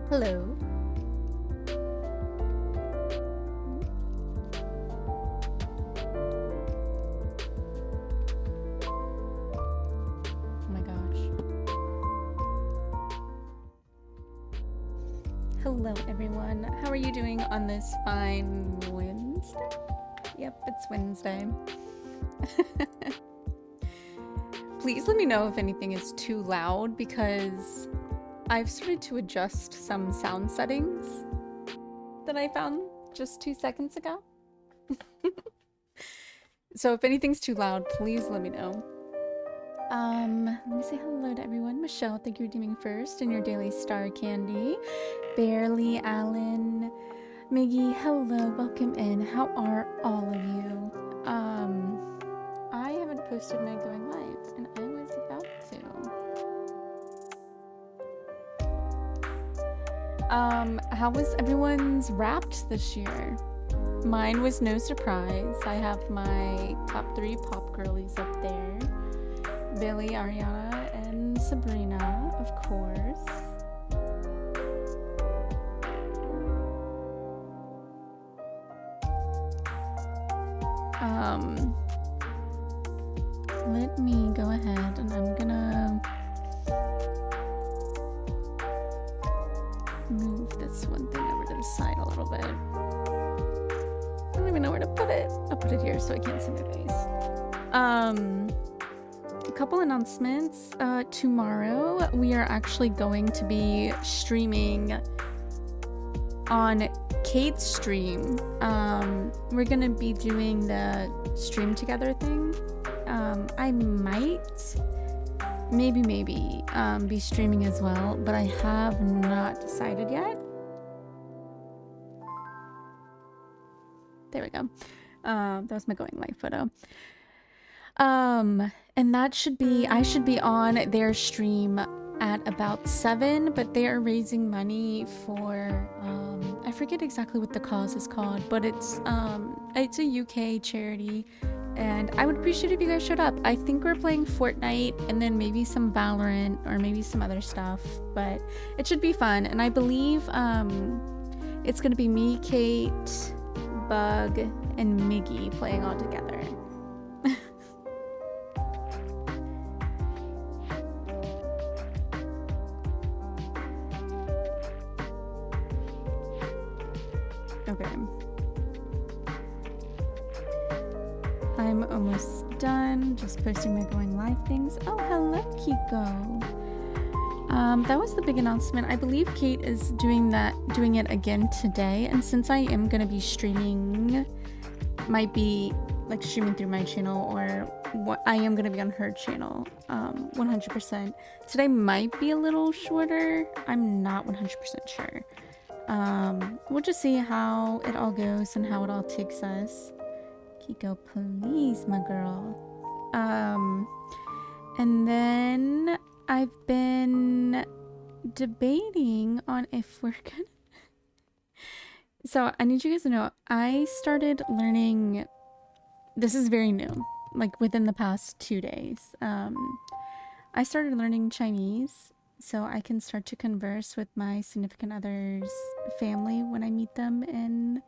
Hello. Oh my gosh. Hello, everyone. How are you doing on this fine Wednesday? Yep, it's Wednesday. Please let me know if anything is too loud because I've started to adjust some sound settings that I found just 2 seconds ago. So if anything's too loud, please let me know. Let me say hello to everyone. Michelle, thank you for redeeming first in your daily star candy. Barely, Alan, Miggy, hello, welcome in. How are all of you? I haven't posted my going live, and I was about to. How was everyone's Wrapped this year? Mine was no surprise. I have my top 3 pop girlies up there. Billy, Ariana, and Sabrina, of course. Let me go ahead and I'm gonna move this one thing over to the side a little bit. I don't even know where to put it. I'll put it here so I can't see my face. A couple announcements. Tomorrow we are actually going to be streaming on Kate's stream. We're gonna be doing the stream together thing. I might, maybe, be streaming as well, but I have not decided yet. There we go. That was my going live photo. And that should be, I should be on their stream at about 7, but they are raising money for, I forget exactly what the cause is called, but it's a UK charity, and I would appreciate if you guys showed up. I think we're playing Fortnite and then maybe some Valorant or maybe some other stuff, but it should be fun. And I believe it's gonna be me, Kate, Bug, and Miggy playing all together. Okay. I'm almost done. Just posting my going live things. Oh, hello, Kiko. That was the big announcement. I believe Kate is doing it again today. And since I am gonna be streaming, might be like streaming through my channel, or what I am gonna be on her channel. 100%. Today might be a little shorter. I'm not 100% sure. We'll just see how it all goes and how it all takes us. Kiko, please, my girl. And then I've been debating on if we're gonna... So I need you guys to know, I started learning... This is very new, like within the past 2 days. I started learning Chinese, so I can start to converse with my significant other's family when I meet them in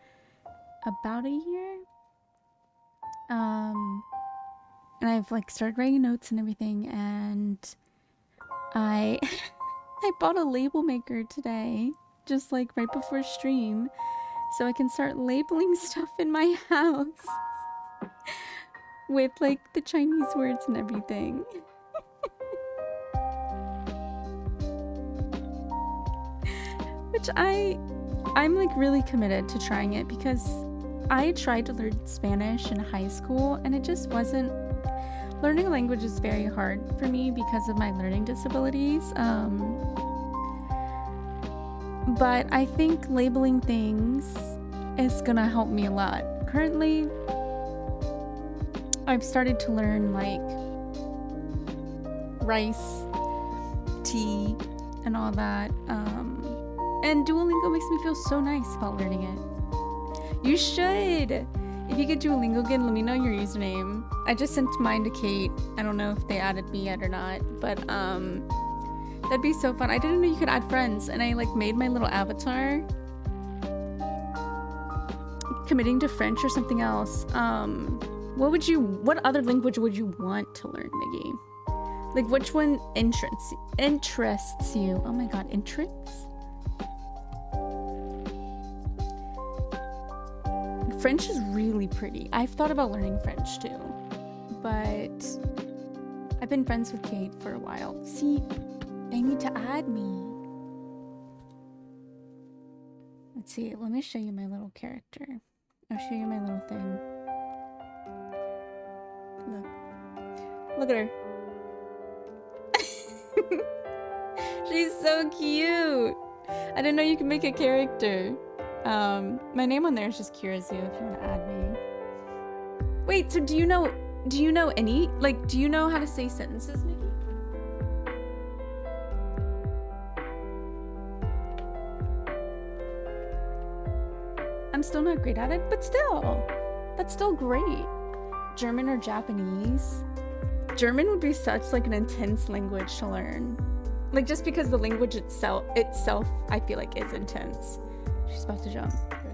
about a year. And I've like started writing notes and everything, and I I bought a label maker today, just like right before stream, so I can start labeling stuff in my house with like the Chinese words and everything. Which I'm like really committed to trying it, because I tried to learn Spanish in high school and it just wasn't... Learning a language is very hard for me because of my learning disabilities. But I think labeling things is gonna help me a lot. Currently, I've started to learn like rice, tea, and all that. And Duolingo makes me feel so nice about learning it. You should! If you get Duolingo again, let me know your username. I just sent mine to Kate. I don't know if they added me yet or not, but That'd be so fun. I didn't know you could add friends, and I like made my little avatar. Committing to French or something else. What other language would you want to learn, Miggy? Like, which one interests you? Oh my god, interests? French is really pretty. I've thought about learning French too, but I've been friends with Kate for a while. See, they need to add me. Let's see, let me show you my little character. I'll show you my little thing. Look at her. She's so cute. I didn't know you could make a character. My name on there is just Kirazu if you want to add me. Wait, so do you know any, like, do you know how to say sentences, Nikki? I'm still not great at it, but still, that's still great. German or Japanese? German would be such like an intense language to learn. Like, just because the language itself I feel like is intense. She's about to jump. Here we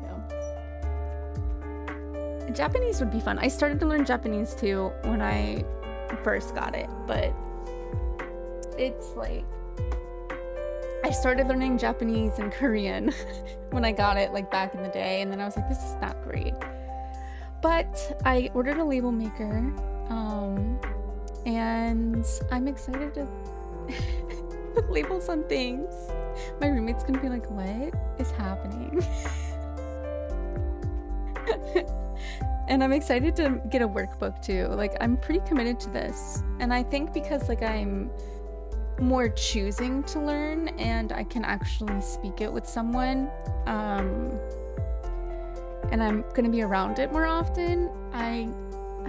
go. Japanese would be fun. I started to learn Japanese too when I first got it, but it's like I started learning Japanese and Korean when I got it, like back in the day, and then I was like, this is not great. But I ordered a label maker, and I'm excited to put labels on things. My roommate's gonna be like, what is happening? And I'm excited to get a workbook too. Like, I'm pretty committed to this. And I think because like I'm more choosing to learn and I can actually speak it with someone, and I'm gonna be around it more often, I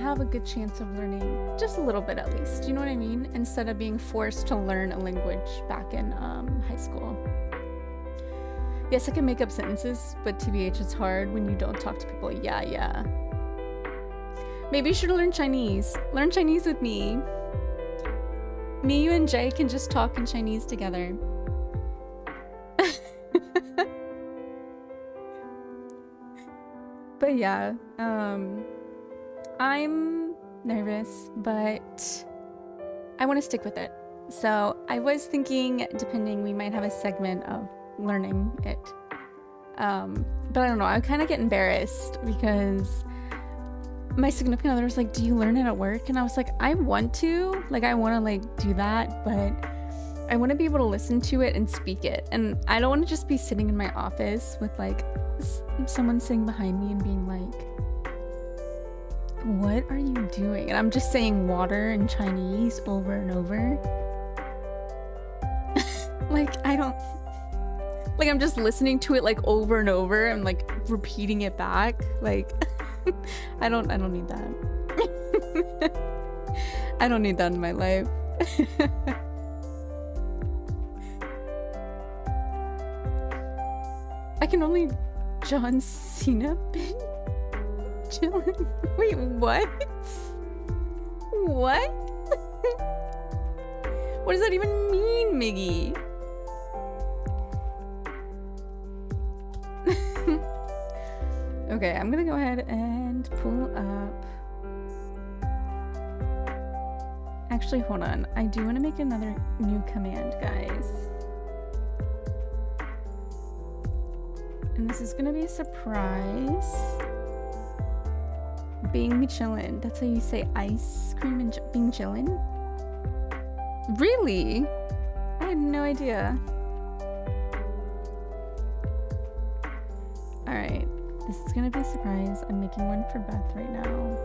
have a good chance of learning just a little bit at least. You know what I mean? Instead of being forced to learn a language back in high school. Yes, I can make up sentences, but TBH, it's hard when you don't talk to people. Yeah. Maybe you should learn Chinese. Learn Chinese with me. Me, you, and Jay can just talk in Chinese together. But yeah, I'm nervous, but I want to stick with it. So I was thinking, depending, we might have a segment of learning it. But I don't know, I kind of get embarrassed because my significant other was like, do you learn it at work? And I was like, I want to, like, I want to like do that, but I want to be able to listen to it and speak it. And I don't want to just be sitting in my office with like someone sitting behind me and being like, what are you doing? And I'm just saying water in Chinese over and over. Like, I don't, like, I'm just listening to it like over and over and like repeating it back. Like, I don't need that. I don't need that in my life. I can only John Cena bin chillin'. Wait, what? What? What does that even mean, Miggy? Okay, I'm gonna go ahead and pull up. Actually, hold on. I do want to make another new command, guys. And this is gonna be a surprise. Bing chillin'. That's how you say ice cream and bing chillin'? Really? I had no idea. Alright. This is gonna be a surprise. I'm making one for Beth right now.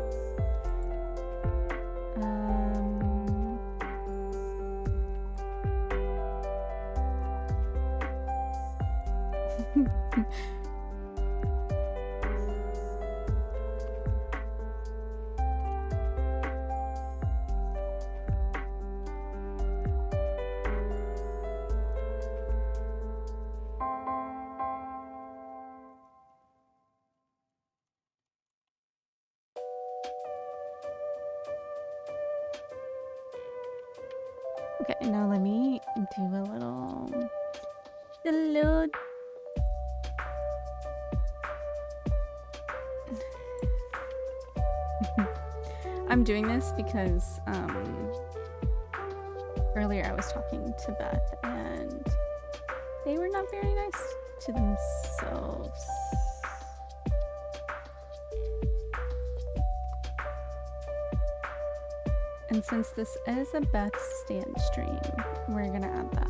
Okay, now let me do a little I'm doing this because earlier I was talking to Beth and they were not very nice to themselves. And since this is a Beth stand stream, we're gonna add that.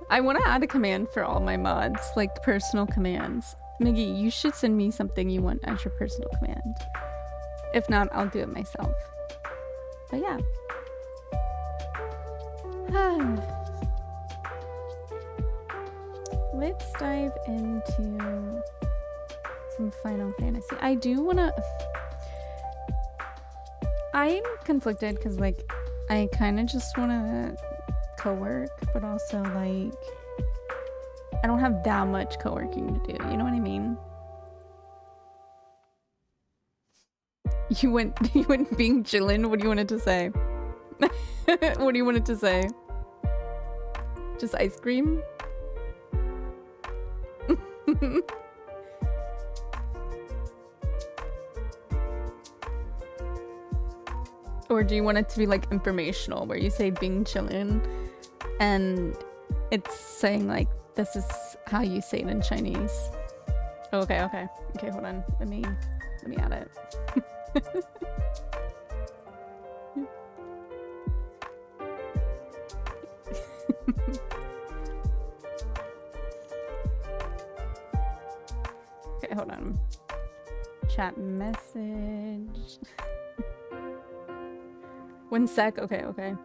I want to add a command for all my mods, like personal commands. Miggy, you should send me something you want as your personal command. If not, I'll do it myself. But yeah. Let's dive into some Final Fantasy. I do want to... I'm conflicted because, like, I kind of just want to co-work, but also, like, I don't have that much co-working to do. You know what I mean? You went being chillin'. What do you want it to say? What do you want it to say? Just ice cream? Or do you want it to be like informational where you say being chillin' and it's saying like this is how you say it in Chinese? Oh, okay, hold on. Let me add it. Okay, hold on. Chat message. 1 sec. Okay.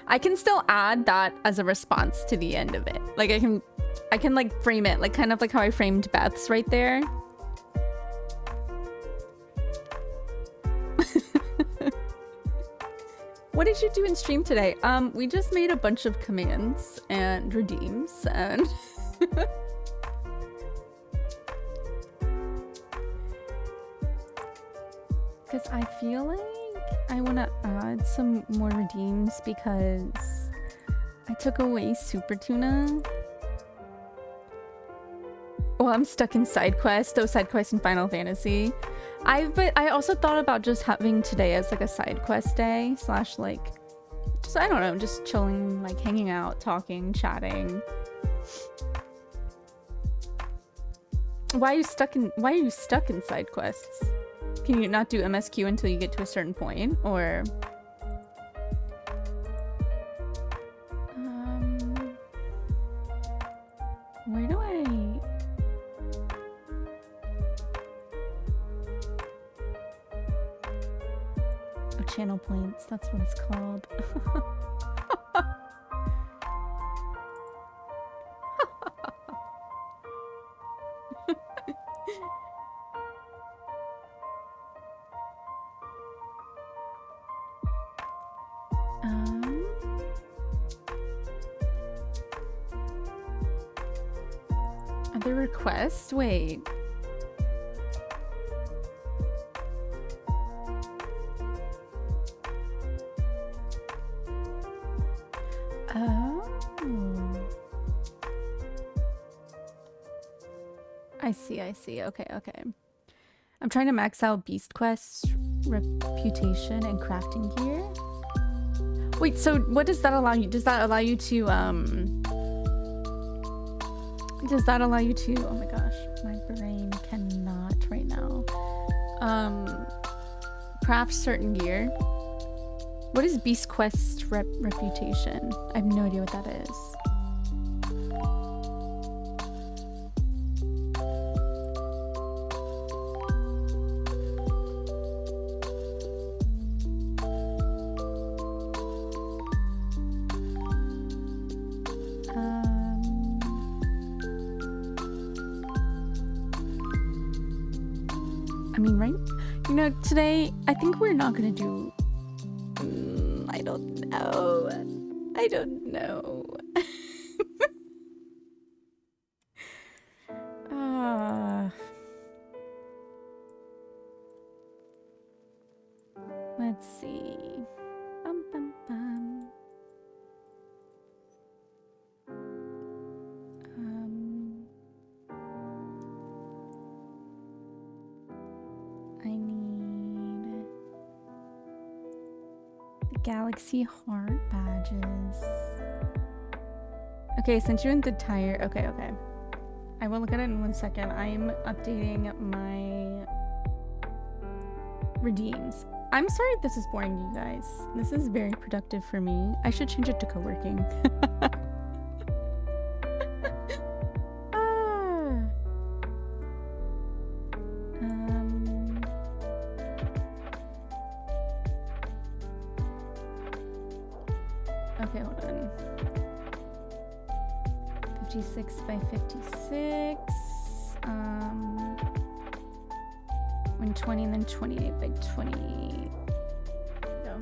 I can still add that as a response to the end of it. Like I can like frame it, like kind of like how I framed Beth's right there. What did you do in stream today? We just made a bunch of commands and redeems and because I feel like I want to add some more redeems because I took away Super Tuna. Oh, I'm stuck in side quest. Oh, side quest in Final Fantasy. But I also thought about just having today as like a side quest day / like just I don't know, just chilling, like hanging out, talking, chatting. Why are you stuck in side quests? Can you not do MSQ until you get to a certain point, or where do I? Oh, channel points, that's what it's called. Other requests? Wait. Oh. I see. Okay. I'm trying to max out Beast Quest reputation and crafting gear. Wait, so what does that allow you? Does that allow you to, oh my gosh, my brain cannot right now. Craft certain gear. What is Beast Quest reputation? I have no idea what that is. I mean, right? You know, today, I think we're not gonna do... I don't know. Let's see. Bum, bum, bum. I need the Galaxy Heart badges. Okay, since you in the tire. Okay. I will look at it in 1 second. I'm updating my redeems. I'm sorry if this is boring you guys. This is very productive for me. I should change it to co-working. Okay, hold on. 56 by 56. 120 and then 28 by 20. Go.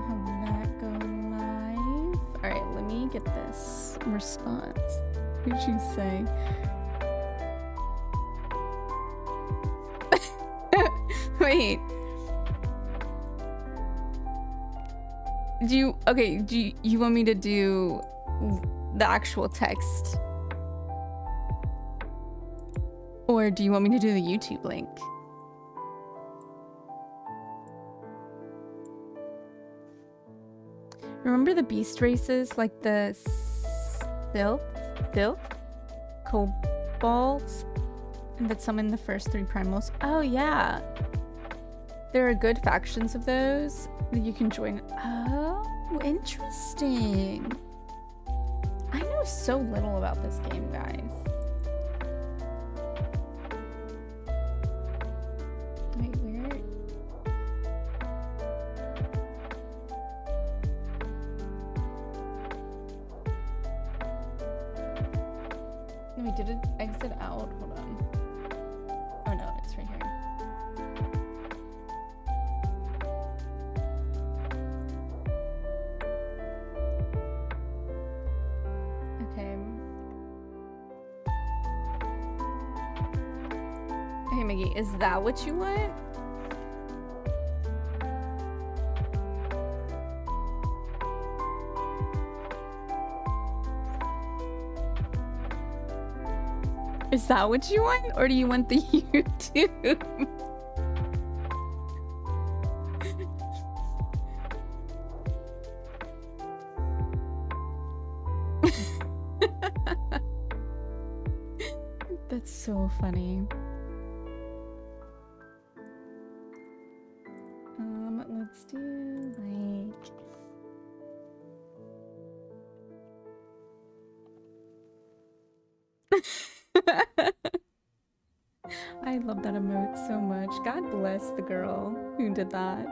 Have that go live. Alright, let me get this response. What did you say? Wait. Do you want me to do the actual text? Or do you want me to do the YouTube link? Remember the beast races, like the Silph, Kobolds, and that summon the first 3 primals? Oh yeah. There are good factions of those that you can join. Oh, interesting. I know so little about this game, guys. Wait, where? Wait, did it exit out? Hold on. Oh no, it's right here. Okay, Miggy, is that what you want? Is that what you want? Or do you want the YouTube? That's so funny. Let's do like... I love that emote so much. God bless the girl who did that.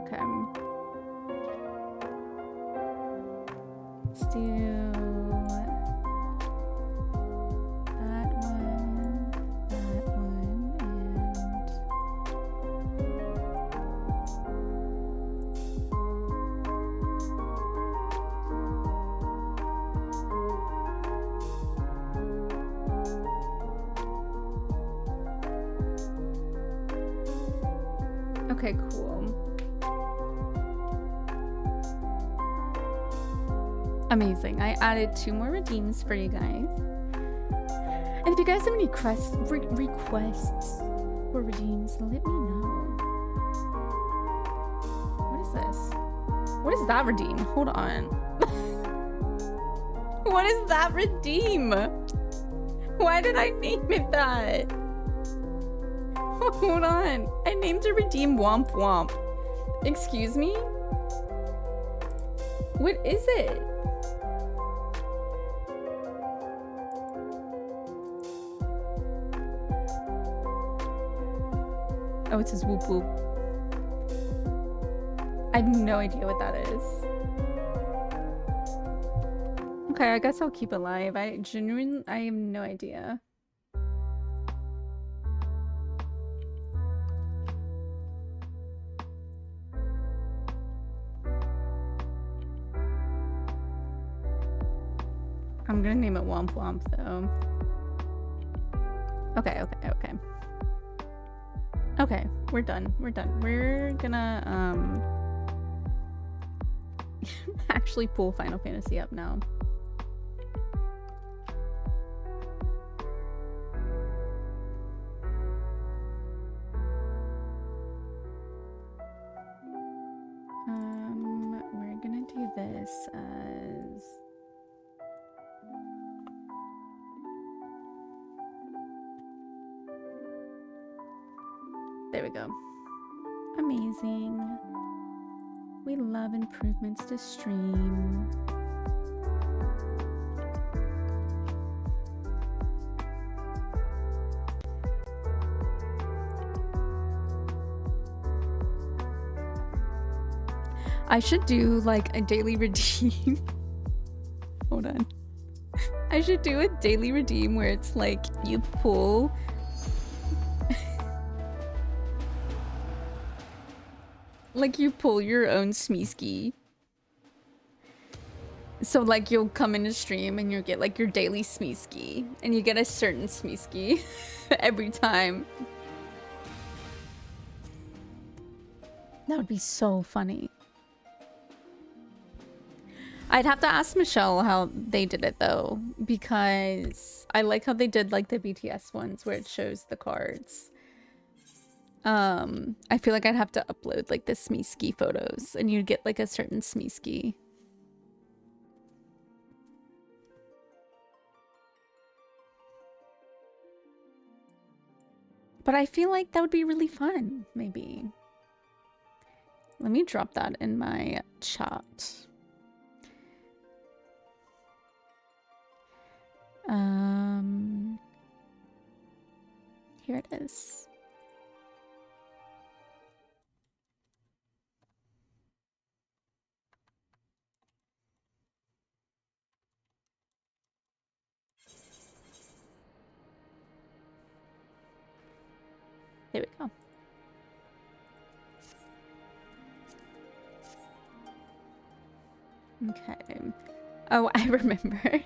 Okay. Let's do that one, and... Okay, cool. Amazing. I added 2 more redeems for you guys. And if you guys have any requests for redeems, let me know. What is this? What is that redeem? Hold on. What is that redeem? Why did I name it that? Hold on. I named a redeem Womp Womp. Excuse me? What is it? Oh, it says whoop whoop. I have no idea what that is. Okay, I guess I'll keep it live. I have no idea. I'm gonna name it Womp Womp though. Okay, okay, okay. Okay, we're done. We're done. We're gonna actually pull Final Fantasy up now. We're gonna do this as there we go. Amazing. We love improvements to stream. I should do like a daily redeem. Hold on. I should do a daily redeem where it's like you pull like you pull your own Smeeski. So like you'll come into stream and you'll get like your daily Smeeski and you get a certain Smeeski every time. That would be so funny. I'd have to ask Michelle how they did it though, because I like how they did like the BTS ones where it shows the cards. I feel like I'd have to upload like the Smeeski photos and you'd get like a certain Smeeski. But I feel like that would be really fun, maybe. Let me drop that in my chat. Here it is. There we go. Okay. Oh, I remember.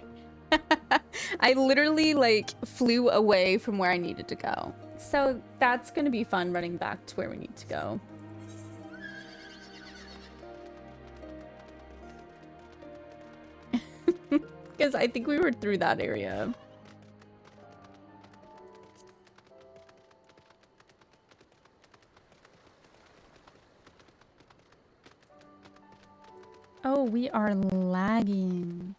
I literally like flew away from where I needed to go. So that's gonna be fun running back to where we need to go. Because I think we were through that area. Oh, we are lagging.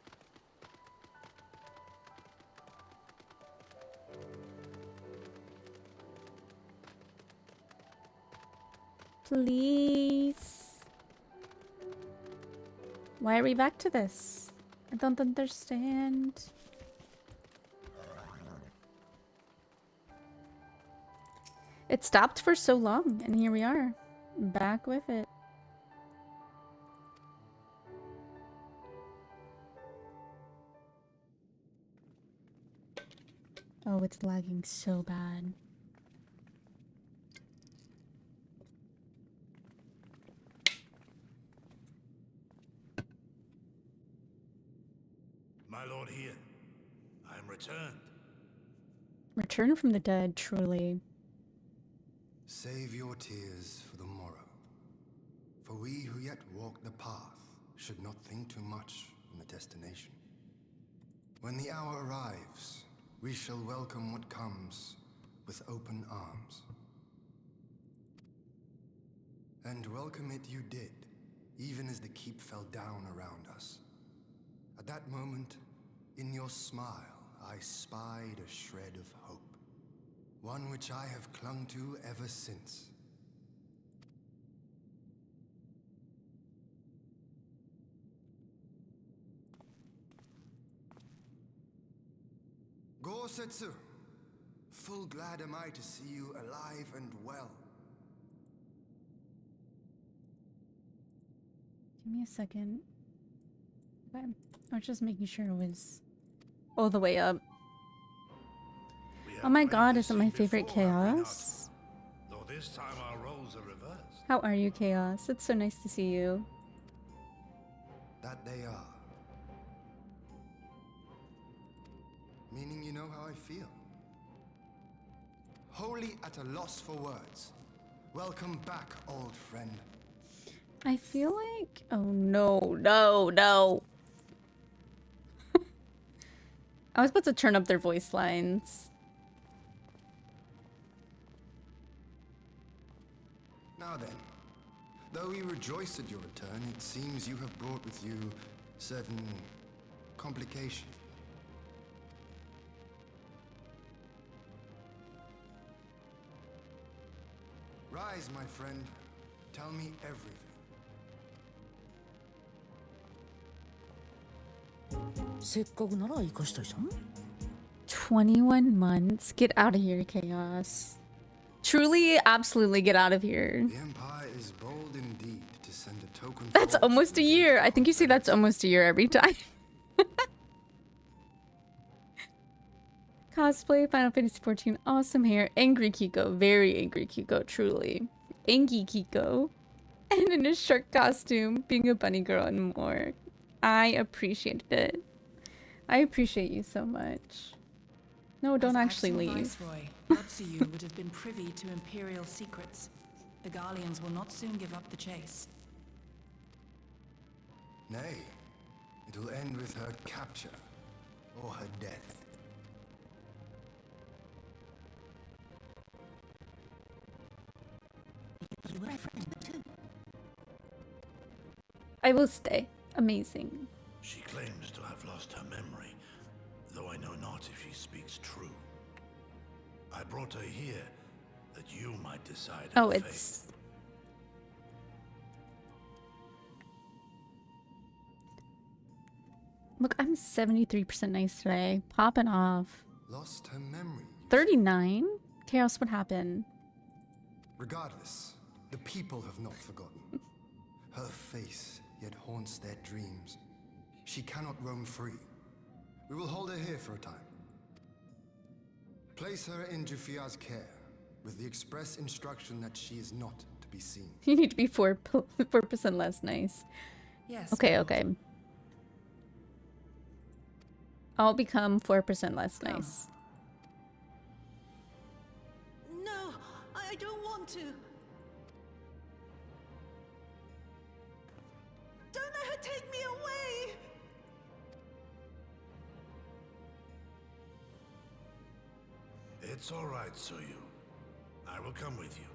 Please. Why are we back to this? I don't understand. It stopped for so long, and here we are. Back with it. Oh, it's lagging so bad. My lord here, I am returned. Return from the dead, truly. Save your tears for the morrow. For we who yet walk the path should not think too much on the destination. When the hour arrives, we shall welcome what comes with open arms. And welcome it you did, even as the keep fell down around us. At that moment, in your smile, I spied a shred of hope. One which I have clung to ever since. Gosetsu, full glad am I to see you alive and well. Give me a second. Okay. I was just making sure it was all the way up. Oh my god, is it my favorite Chaos? Though this time our roles are reversed. How are you, Chaos? It's so nice to see you. That they are. meaning you know how I feel. Wholly at a loss for words. Welcome back, old friend. I feel like... Oh, no, no, no. I was about to turn up their voice lines. Now then, though we rejoice at your return, it seems you have brought with you certain complications. Rise, my friend. Tell me everything. せっかくなら生かしたいさん。21 months? Get out of here, Chaos. Truly, absolutely get out of here. The Empire is bold indeed to send a token. That's forward almost to a the year. I Empire think you say that's benefit. almost a year every time. Cosplay, Final Fantasy 14, awesome hair. Angry Kiko, very angry Kiko, truly. Angie Kiko. And in a shark costume, being a bunny girl and more. I appreciated it. I appreciate you so much. No, don't As actually acting leave. Viceroy, Lotsu would have been privy to Imperial secrets. The Garleans will not soon give up the chase. Nay, it will end with her capture or her death. You were my friend too. I will stay. Amazing. She claims to have lost her memory, though I know not if she speaks true. I brought her here that you might decide her Oh, fate. it's... Look, I'm 73% nice today. Popping off. Lost her memory. you 39? Chaos, what happened? Regardless, the people have not forgotten. Her face yet haunts their dreams. She cannot roam free. We will hold her here for a time. Place her in Jufia's care, with the express instruction that she is not to be seen. You need to be 4% less nice. Yes. Okay, Lord. okay. I'll become 4% less Come. nice. No, I don't want to. Don't let her take me away. It's all right, Suyu. I will come with you.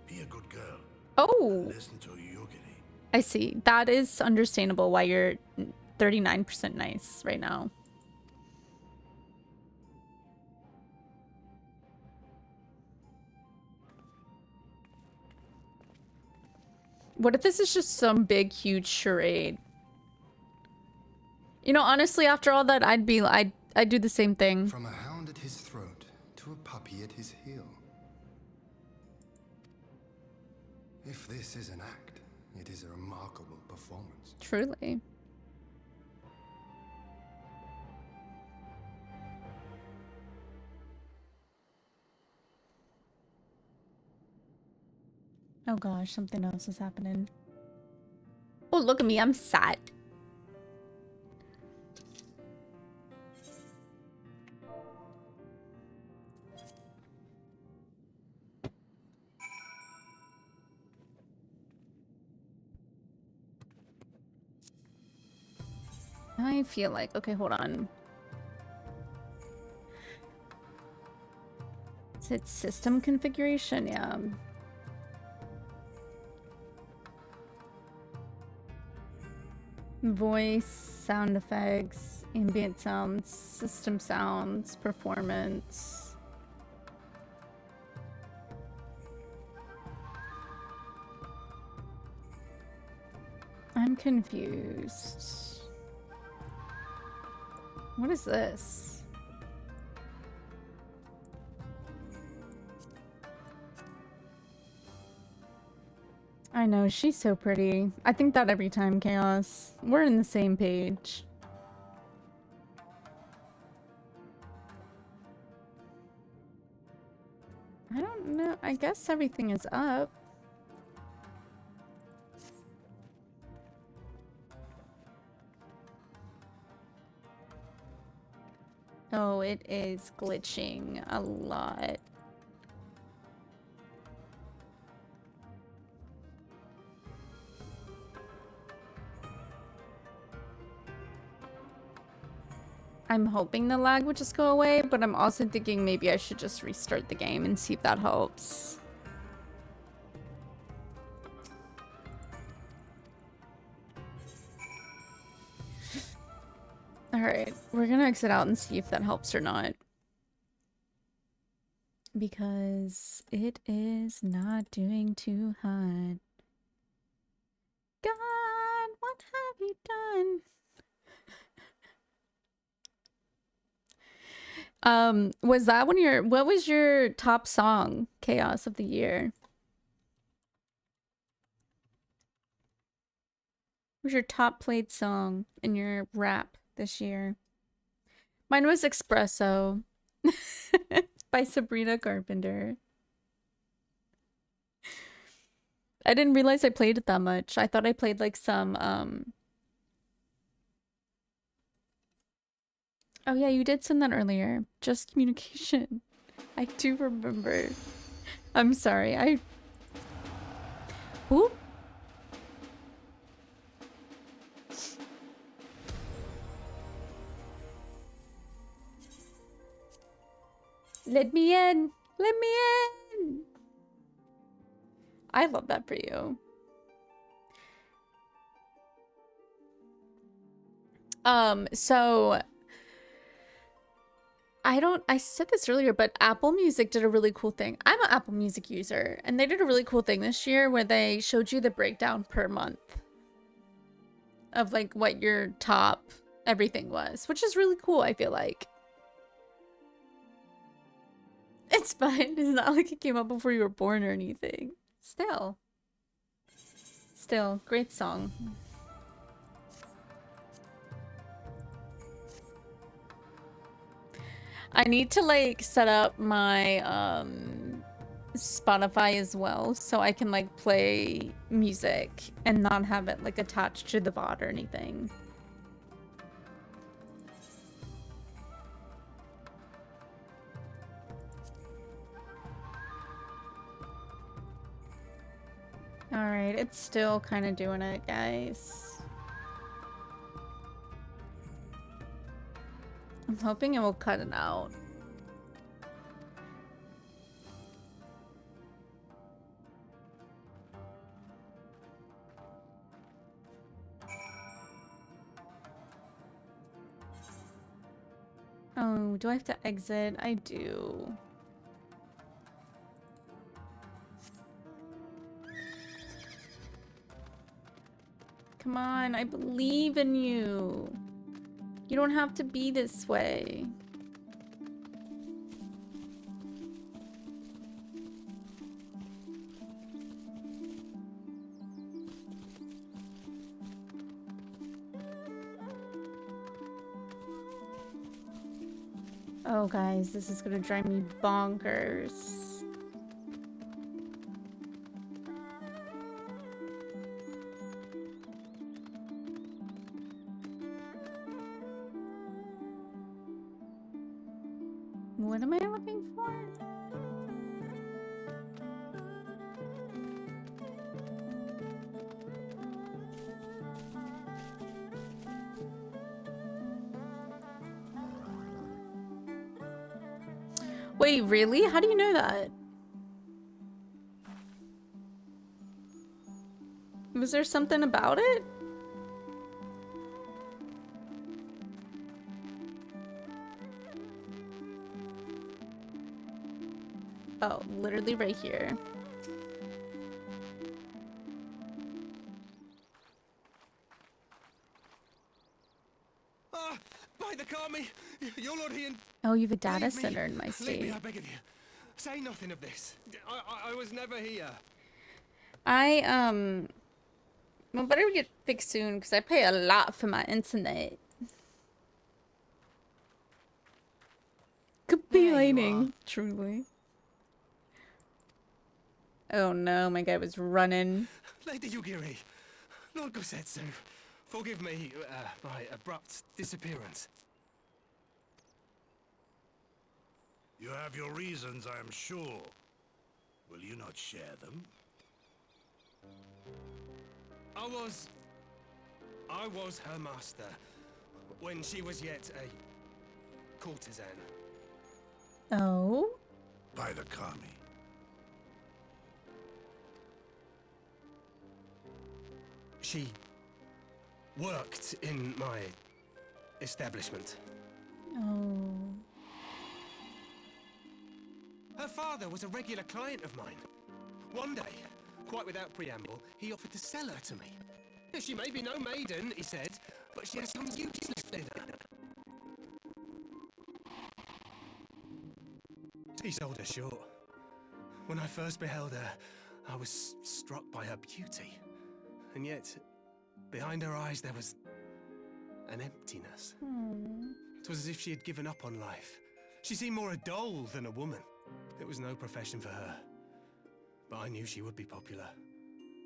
Be a good girl. Oh, Listen to Yugiri. I see. That is understandable why you're 39% nice right now. What if this is just some big, huge charade? You know, honestly, after all that, I'd do the same thing. From a hound at his throat to a puppy at his heel. If this is an act, it is a remarkable performance. Truly. Oh gosh, something else is happening. Oh, look at me, I'm sad. I feel like, okay, hold on. Is it system configuration? Yeah. Voice, sound effects, ambient sounds, system sounds, performance. I'm confused. What is this? I know, she's so pretty. I think that every time, Chaos. We're in the same page. I don't know. I guess everything is up. Oh, it is glitching a lot. I'm hoping the lag would just go away, but I'm also thinking maybe I should just restart the game and see if that helps. Alright, we're gonna exit out and see if that helps or not. Because it is not doing too hot. God, what have you done? Was that what was your top song, Chaos of the Year? What was your top played song in your rap this year? Mine was Espresso by Sabrina Carpenter. I didn't realize I played it that much. I thought I played like some Oh yeah, you did send that earlier. Just communication. I do remember. I'm sorry. Who? Let me in. Let me in. I love that for you. So I said this earlier, but Apple Music did a really cool thing. I'm an Apple Music user, and they did a really cool thing this year where they showed you the breakdown per month of like what your top everything was, which is really cool, I feel like. It's fine. It's not like it came out before you were born or anything. Still, great song. I need to like set up my Spotify as well so I can like play music and not have it like attached to the VOD or anything. Alright, it's still kind of doing it, guys. I'm hoping it will cut it out. Oh, do I have to exit? I do. Come on, I believe in you. You don't have to be this way. Oh, guys, this is gonna drive me bonkers. What am I looking for? Wait, really? How do you know that? Was there something about it? Oh, literally right here. By the Kami, you're not here. Oh, you have a data center in my Leave state. me, I beg of you. Say nothing of this. I was never here. Well, better get fixed soon because I pay a lot for my internet. Complaining, truly. Oh no, my guy was running. Lady Yugiri, Lord Gosetsu, forgive me my abrupt disappearance. You have your reasons, I am sure. Will you not share them? I was her master when she was yet a courtesan. Oh? By the Kami. She worked in my establishment. Oh. Her father was a regular client of mine. One day, quite without preamble, he offered to sell her to me. She may be no maiden, he said, but she has some use left in her. He sold her short. When I first beheld her, I was struck by her beauty. And yet, behind her eyes there was an emptiness. It was as if she had given up on life. She seemed more a doll than a woman. It was no profession for her. But I knew she would be popular.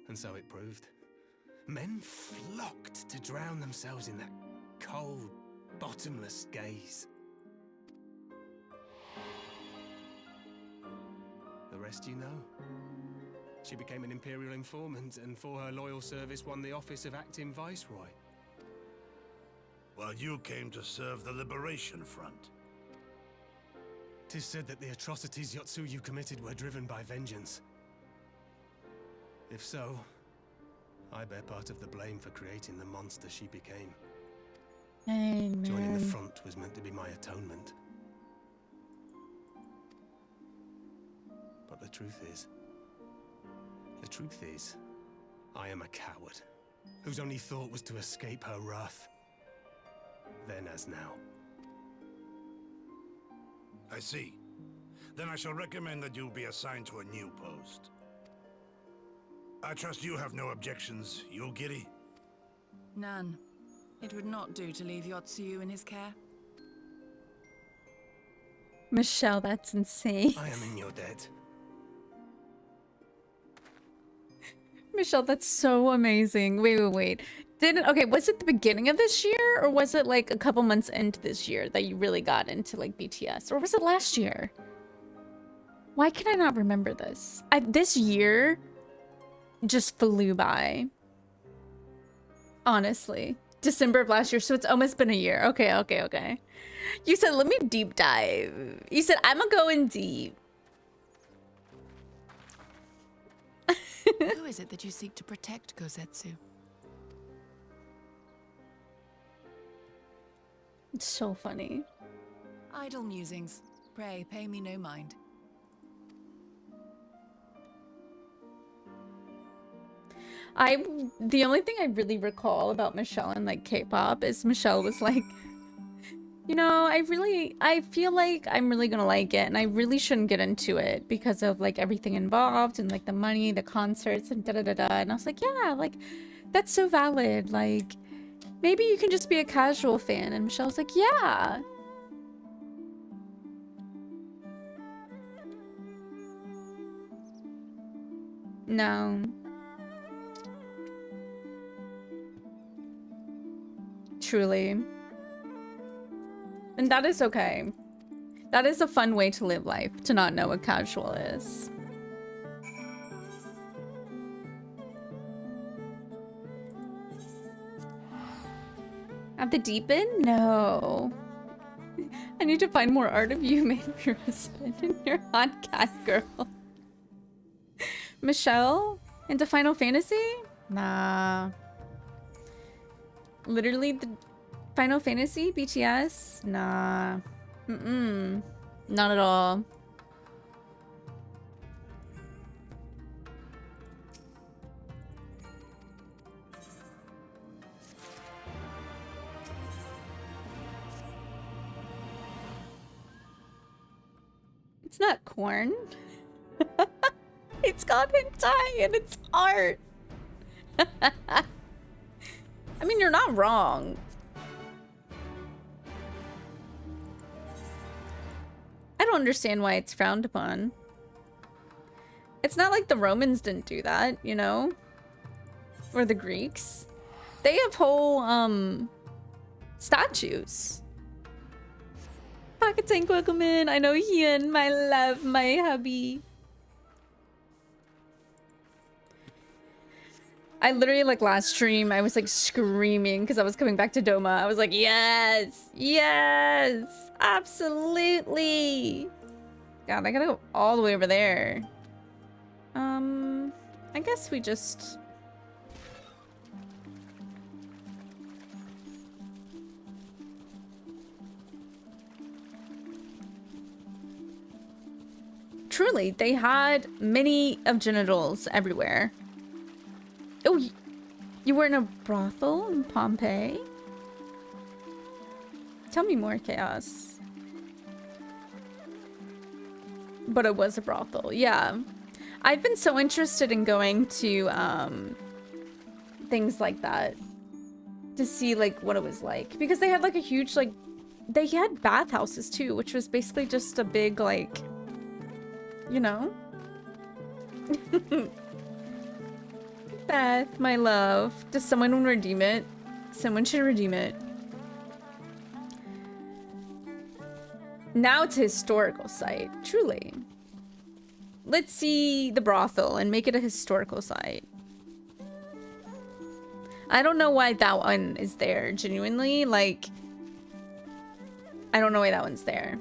And so it proved. Men flocked to drown themselves in that cold, bottomless gaze. The rest you know. She became an Imperial informant and for her loyal service won the office of acting Viceroy. While you came to serve the Liberation Front. 'Tis said that the atrocities Yotsuyu committed were driven by vengeance. If so, I bear part of the blame for creating the monster she became. Amen. Joining the front was meant to be my atonement. But the truth is, I am a coward, whose only thought was to escape her wrath, then as now. I see. Then I shall recommend that you be assigned to a new post. I trust you have no objections, Yulgiri? None. It would not do to leave Yotsuyu in his care. Michelle, that's insane. I am in your debt. Michelle, that's so amazing. Wait. Okay, was it the beginning of this year or was it like a couple months into this year that you really got into like BTS? Or was it last year? Why can I not remember this? This year just flew by. Honestly. December of last year, so it's almost been a year. Okay. You said, let me deep dive. You said, I'm gonna go in deep. Who is it that you seek to protect, Kozetsu? It's so funny. Idle musings. Pray, pay me no mind. The only thing I really recall about Michelle and like K-pop is Michelle was like, you know, I feel like I'm really gonna like it and I really shouldn't get into it because of like everything involved and like the money, the concerts and da-da-da-da. And I was like, yeah, like that's so valid. Like maybe you can just be a casual fan. And Michelle was like, yeah. No. Truly. And that is okay. That is a fun way to live life, to not know what casual is. At the deep end? No. I need to find more art of you, maybe your husband and your hot cat girl. Michelle? Into Final Fantasy? Nah. Literally the Final Fantasy? BTS? Nah. Not at all. It's not corn. It's got hentai and it's art. I mean, you're not wrong. I don't understand why it's frowned upon. It's not like the Romans didn't do that, you know? Or the Greeks. They have whole, statues. Fuck Tank, welcome in. I know Ian, my love, my hubby. I literally, like, last stream, I was, like, screaming because I was coming back to Doma. I was like, yes! Yes! Absolutely! God, I gotta go all the way over there. I guess we just... Truly, they had many of genitals everywhere. Oh, you were in a brothel in Pompeii? Tell me more, Chaos. But it was a brothel, yeah. I've been so interested in going to things like that to see like what it was like, because they had like a huge like they had bathhouses too, which was basically just a big like, you know. Beth, my love, does someone redeem it? Someone should redeem it. Now it's a historical site, truly. Let's see the brothel and make it a historical site. I don't know why that one is there, genuinely. Like, I don't know why that one's there.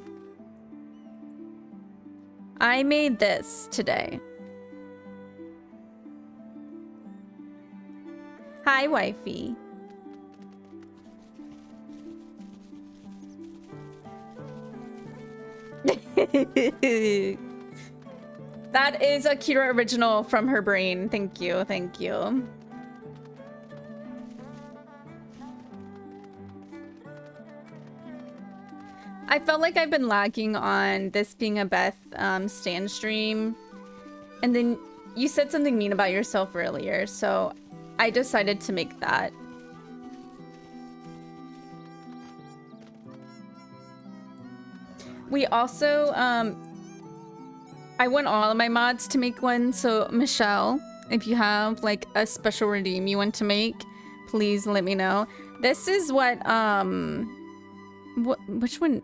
I made this today. Hi, wifey. That is a Kira original from her brain. Thank you, thank you. I felt like I've been lagging on this being a Beth Stan stream. And then you said something mean about yourself earlier, so I decided to make that. We also, I want all of my mods to make one, so Michelle, if you have like a special redeem you want to make, please let me know. This is what, which one?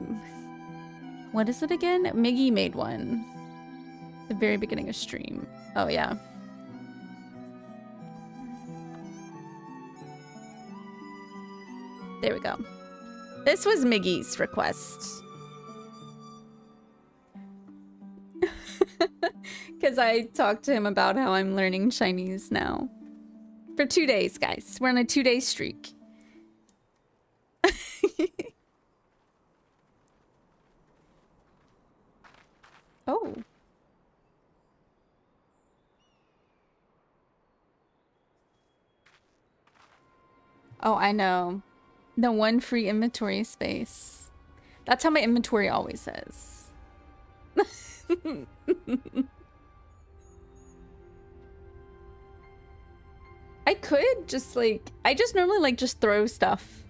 What is it again? Miggy made one. The very beginning of stream. Oh, yeah. There we go. This was Miggy's request. Because I talked to him about how I'm learning Chinese now. For 2 days, guys. We're on a 2-day streak. Oh. Oh, I know. The one free inventory space. That's how my inventory always is. I could just like, I just normally like just throw stuff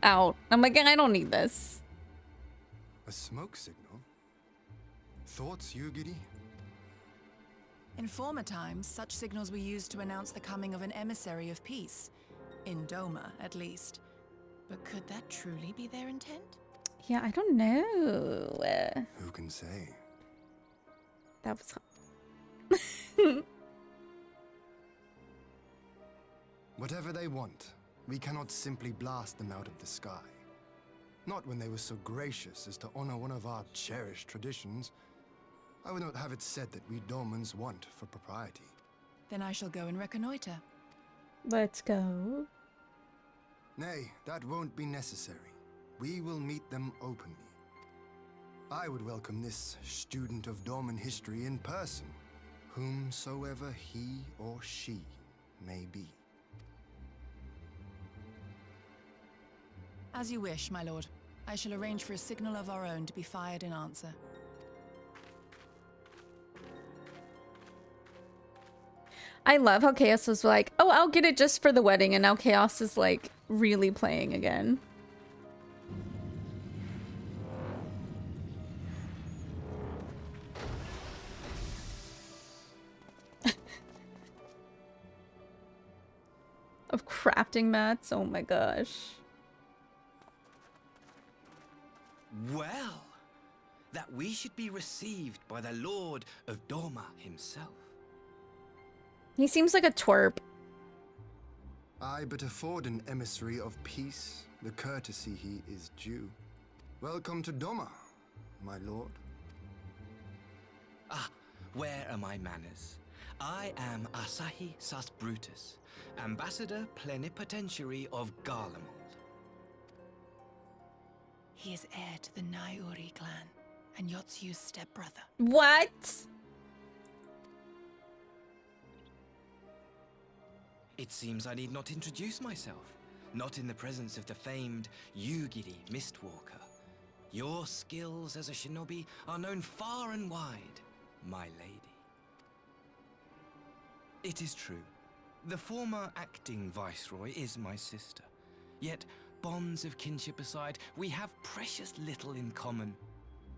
out. I'm like, I don't need this. A smoke signal? Thoughts, Yugiri? In former times, such signals were used to announce the coming of an emissary of peace. In Doma, at least. But could that truly be their intent? Yeah, I don't know. Who can say? That was... Whatever they want, we cannot simply blast them out of the sky. Not when they were so gracious as to honor one of our cherished traditions. I would not have it said that we Domans want for propriety. Then I shall go and reconnoiter. Let's go. Nay, that won't be necessary. We will meet them openly. I would welcome this student of Dorman history in person, whomsoever he or she may be. As you wish, my lord. I shall arrange for a signal of our own to be fired in answer. I love how Chaos was like, oh, I'll get it just for the wedding, and now Chaos is like really playing again. Of crafting mats, oh my gosh. Well, that we should be received by the Lord of Doma himself. He seems like a twerp. I but afford an emissary of peace the courtesy he is due. Welcome to Doma, my lord. Ah, where are my manners? I am Asahi Sas Brutus, Ambassador Plenipotentiary of Garlemald. He is heir to the Naiuri clan and Yotsu's stepbrother. What? It seems I need not introduce myself, not in the presence of the famed Yugiri Mistwalker. Your skills as a shinobi are known far and wide, my lady. It is true, the former acting viceroy is my sister. Yet, bonds of kinship aside, we have precious little in common.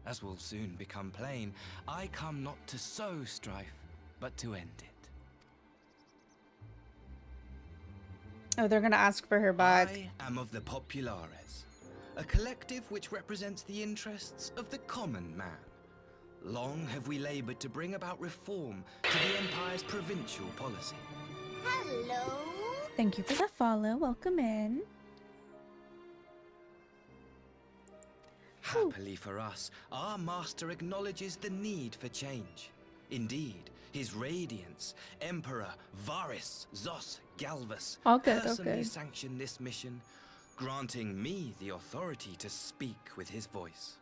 As will soon become plain, I come not to sow strife, but to end it. Oh, they're gonna ask for her back. I am of the Populares, a collective which represents the interests of the common man. Long have we labored to bring about reform to the Empire's provincial policy. Hello? Thank you for the follow. Welcome in. Happily for us, our master acknowledges the need for change. Indeed, his radiance, Emperor Varys Zos Galvus, All good, personally okay. sanctioned this mission, granting me the authority to speak with his voice.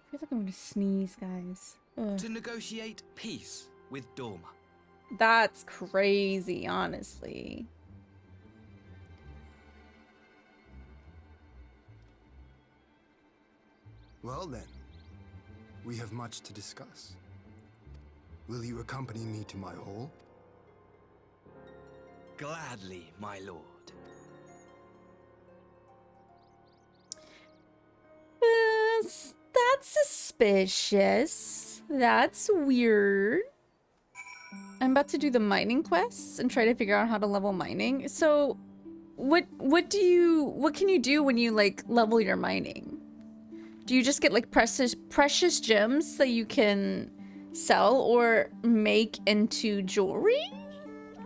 I feel like I'm gonna sneeze, guys. Ugh. To negotiate peace with Doma. That's crazy, honestly. Well then, we have much to discuss. Will you accompany me to my hall? Gladly, my lord. That's suspicious. That's weird. I'm about to do the mining quests and try to figure out how to level mining. So, what can you do when you like level your mining? Do you just get like precious gems that you can sell or make into jewelry?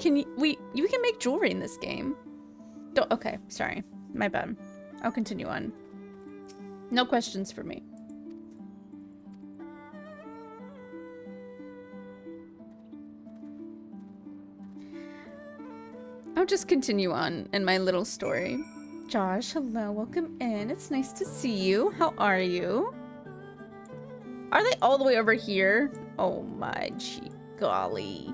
You can make jewelry in this game. Okay, sorry. My bad. I'll continue on. No questions for me. I'll just continue on in my little story. Josh, hello, welcome in. It's nice to see you. How are you? Are they all the way over here? Oh my gee golly.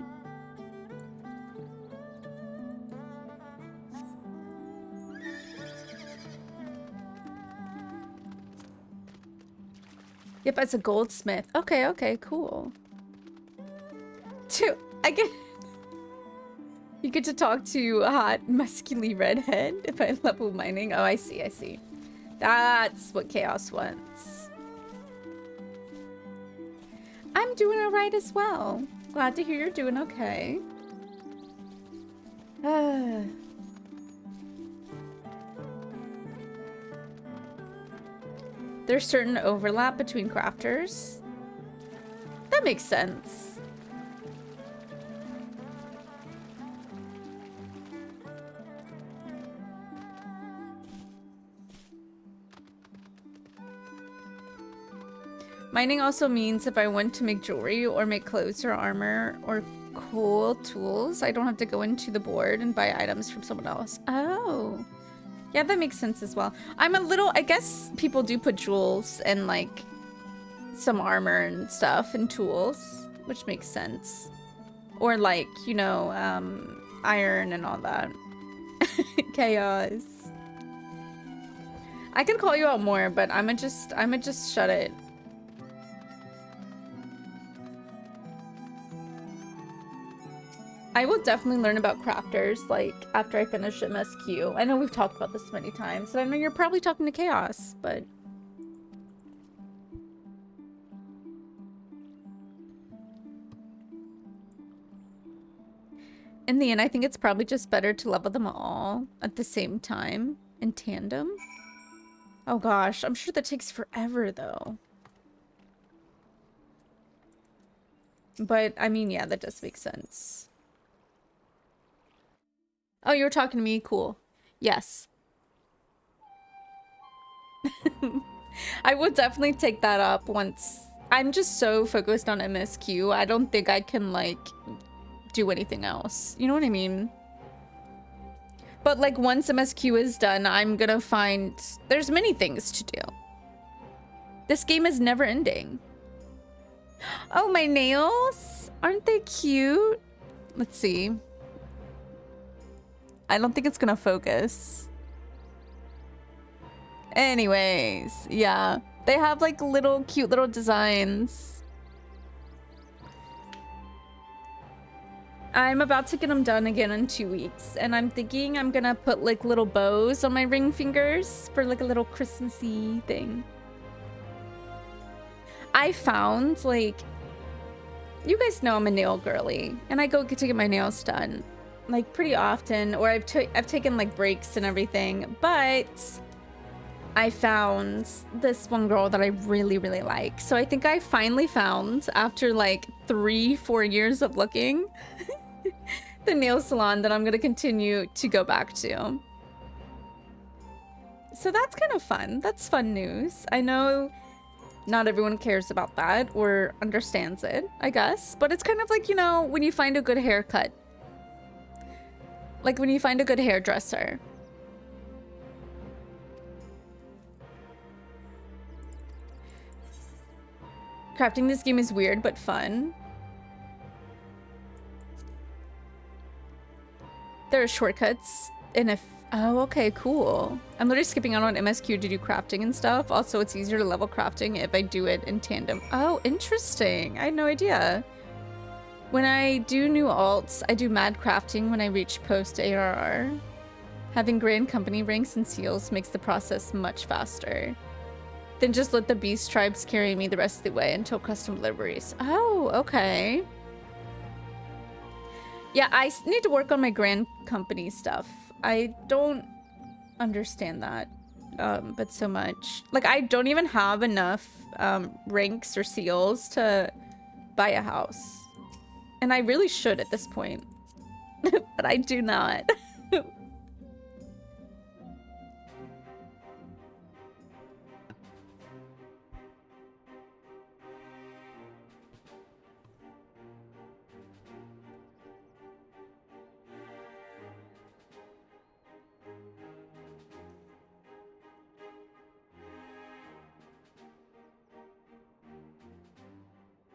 Yep, as a goldsmith. Okay, okay, cool. You get to talk to a hot, muscular redhead if I level mining. Oh, I see, I see. That's what Chaos wants. I'm doing alright as well. Glad to hear you're doing okay. There's certain overlap between crafters. That makes sense. Mining also means if I want to make jewelry or make clothes or armor or cool tools, I don't have to go into the board and buy items from someone else. Oh. Yeah, that makes sense as well. I guess people do put jewels and like some armor and stuff and tools, which makes sense. Or like, you know, iron and all that. Chaos. I could call you out more, but I'ma just shut it. I will definitely learn about crafters, like, after I finish MSQ. I know we've talked about this many times, and I know you're probably talking to Chaos, but... in the end, I think it's probably just better to level them all at the same time, in tandem. Oh gosh, I'm sure that takes forever, though. But, I mean, yeah, that does make sense. Oh, you were talking to me? Cool. Yes. I would definitely take that up once. I'm just so focused on MSQ. I don't think I can, like, do anything else. You know what I mean? But, like, once MSQ is done, I'm gonna find... There's many things to do. This game is never ending. Oh, my nails? Aren't they cute? Let's see. I don't think it's gonna focus. Anyways, yeah. They have like little cute little designs. I'm about to get them done again in 2 weeks. And I'm thinking I'm gonna put like little bows on my ring fingers for like a little Christmassy thing. I found like... You guys know I'm a nail girly. And I go to get my nails done. Like pretty often, or I've taken like breaks and everything, but I found this one girl that I really, really like. So I think I finally found, after like 3-4 years of looking, the nail salon that I'm gonna continue to go back to. So that's kind of fun. That's fun news. I know not everyone cares about that or understands it, I guess, but it's kind of like, you know, when you find a good haircut. Like when you find a good hairdresser. Crafting this game is weird but fun. There are shortcuts in a... Oh, okay, cool. I'm literally skipping out on MSQ to do crafting and stuff. Also, it's easier to level crafting if I do it in tandem. Oh, interesting. I had no idea. When I do new alts, I do mad crafting when I reach post ARR. Having grand company ranks and seals makes the process much faster. Then just let the beast tribes carry me the rest of the way until custom deliveries. Oh, okay. Yeah, I need to work on my grand company stuff. I don't understand that, but so much. Like, I don't even have enough ranks or seals to buy a house. And I really should at this point. But I do not.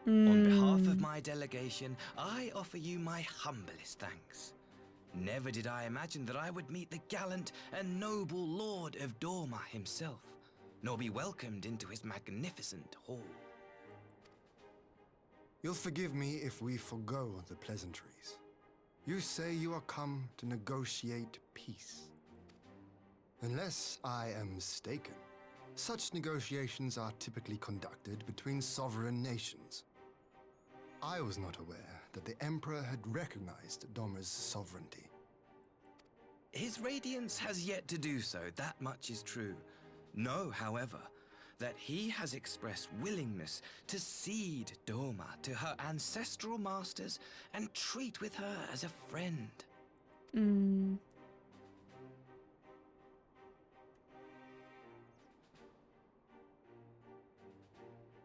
On behalf of my delegation, I offer you my humblest thanks. Never did I imagine that I would meet the gallant and noble Lord of Dorma himself, nor be welcomed into his magnificent hall. You'll forgive me if we forgo the pleasantries. You say you are come to negotiate peace. Unless I am mistaken, such negotiations are typically conducted between sovereign nations. I was not aware that the Emperor had recognized Dorma's sovereignty. His Radiance has yet to do so, that much is true. Know, however, that he has expressed willingness to cede Dorma to her ancestral masters and treat with her as a friend.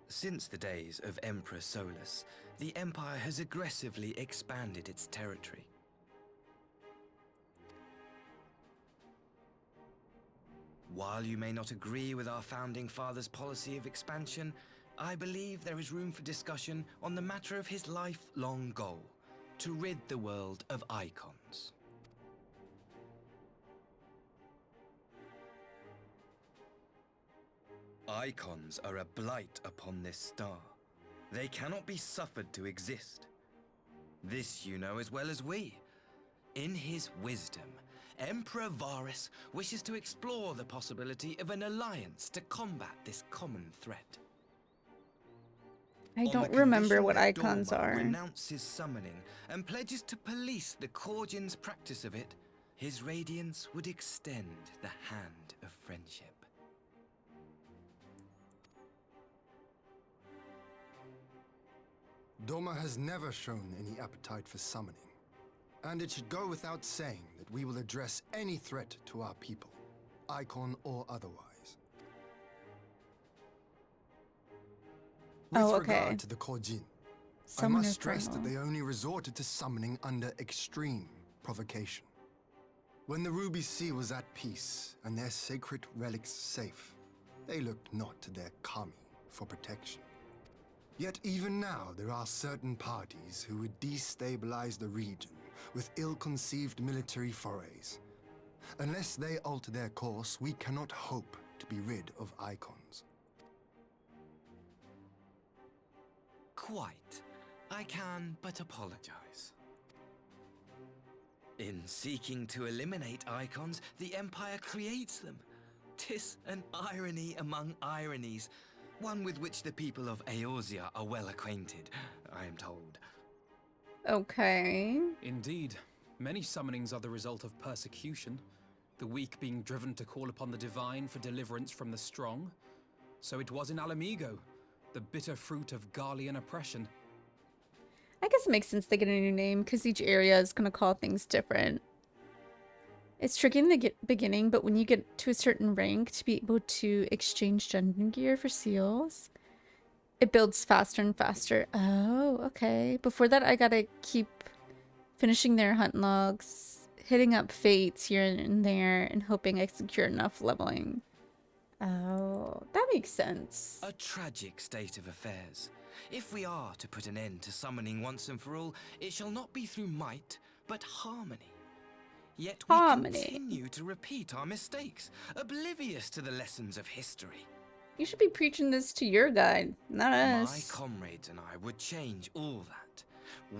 Since the days of Emperor Solus, the Empire has aggressively expanded its territory. While you may not agree with our founding father's policy of expansion, I believe there is room for discussion on the matter of his lifelong goal, to rid the world of icons. Icons are a blight upon this star. They cannot be suffered to exist. This you know as well as we. In his wisdom, Emperor Varus wishes to explore the possibility of an alliance to combat this common threat. I don't remember what that icons Dorma are. renounces summoning and pledges to police the Korgians' practice of it, his Radiance would extend the hand of friendship. Doma has never shown any appetite for summoning. And it should go without saying that we will address any threat to our people, icon or otherwise. With Oh, okay. regard to the Kojin, I Summoner must stress that Thermal. they only resorted to summoning under extreme provocation. When the Ruby Sea was at peace and their sacred relics safe, they looked not to their kami for protection. Yet even now there are certain parties who would destabilize the region with ill-conceived military forays. Unless they alter their course, we cannot hope to be rid of icons. Quite. I can but apologize. In seeking to eliminate icons, the Empire creates them. 'Tis an irony among ironies, one with which the people of Eorzea are well acquainted, I am told. Okay. Indeed, many summonings are the result of persecution, the weak being driven to call upon the divine for deliverance from the strong. So it was in Alamigo, the bitter fruit of Garlean oppression. I guess it makes sense they get a new name because each area is going to call things different. It's tricky in the beginning, but when you get to a certain rank to be able to exchange dungeon gear for seals, it builds faster and faster. Oh, okay. Before that, I gotta keep finishing their hunt logs, hitting up fates here and there, and hoping I secure enough leveling. Oh, that makes sense. A tragic state of affairs. If we are to put an end to summoning once and for all, it shall not be through might, but harmony. Yet we continue to repeat our mistakes, oblivious to the lessons of history. You should be preaching this to your guide, not My us. comrades and I would change all that.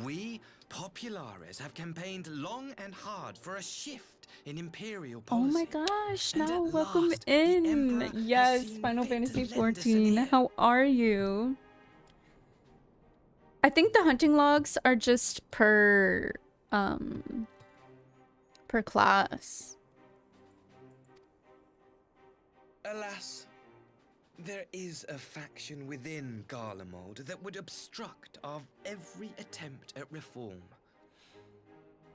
We, Populares, have campaigned long and hard for a shift in Imperial Oh policy. my gosh, And now at welcome last, the Emperor in. has Yes, seen Final fit to Fantasy lend us an 14. ear. How are you? I think the hunting logs are just per class. Alas, there is a faction within Garlemald that would obstruct our every attempt at reform.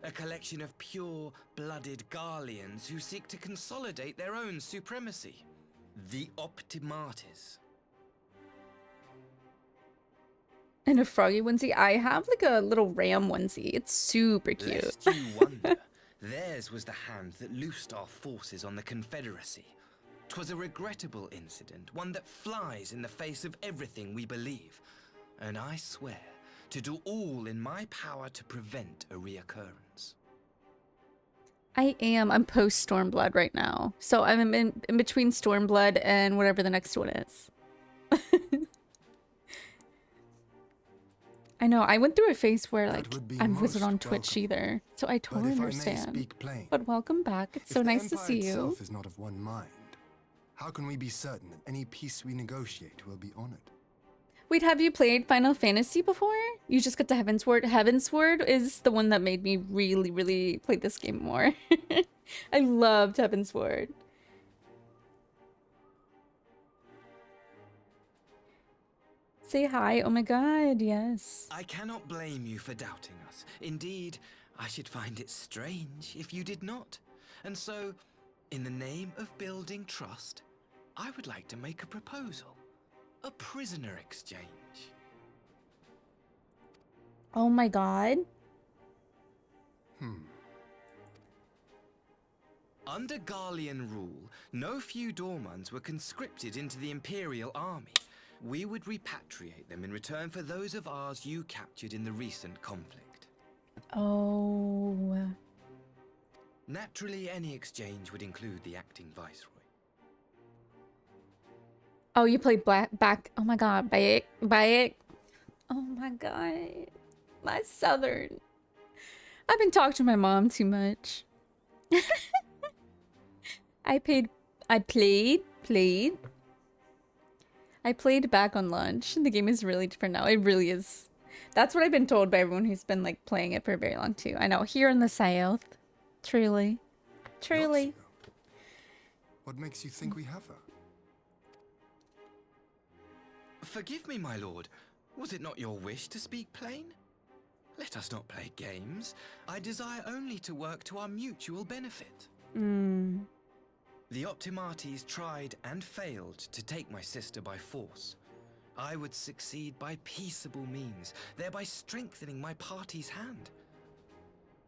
A collection of pure-blooded Garleans who seek to consolidate their own supremacy. The Optimates. And a froggy onesie. I have like a little ram onesie. It's super cute. Lest you wonder, theirs was the hand that loosed our forces on the Confederacy. 'Twas a regrettable incident, one that flies in the face of everything we believe. And I swear to do all in my power to prevent a reoccurrence. I'm post Stormblood right now. So I'm in between Stormblood and whatever the next one is. I know, I went through a phase where like I wasn't on Twitch welcome. either. So I But totally if I may understand. speak plain, But welcome back. It's if so the nice to Empire see you. itself is not of one mind, how can we be certain that any peace we negotiate will be honored? Wait, have you played Final Fantasy before? You just got to Heavensward. Heavensward is the one that made me really, really play this game more. I loved Heavensward. Say hi. Oh my god, yes. I cannot blame you for doubting us. Indeed, I should find it strange if you did not. And so, in the name of building trust, I would like to make a proposal. A prisoner exchange. Oh my god. Under Garlean rule, no few Dormans were conscripted into the Imperial army. We would repatriate them in return for those of ours you captured in the recent conflict. Oh. Naturally, any exchange would include the acting viceroy. Oh, you played back. Oh my god. Baek. Oh my god. My southern. I've been talking to my mom too much. I played back on launch. The game is really different now. It really is. That's what I've been told by everyone who's been like playing it for very long too. I know, here in the south. Truly. Truly. Not so. What makes you think we have her? Forgive me, my lord. Was it not your wish to speak plain? Let us not play games. I desire only to work to our mutual benefit. The Optimates tried and failed to take my sister by force. I would succeed by peaceable means, thereby strengthening my party's hand.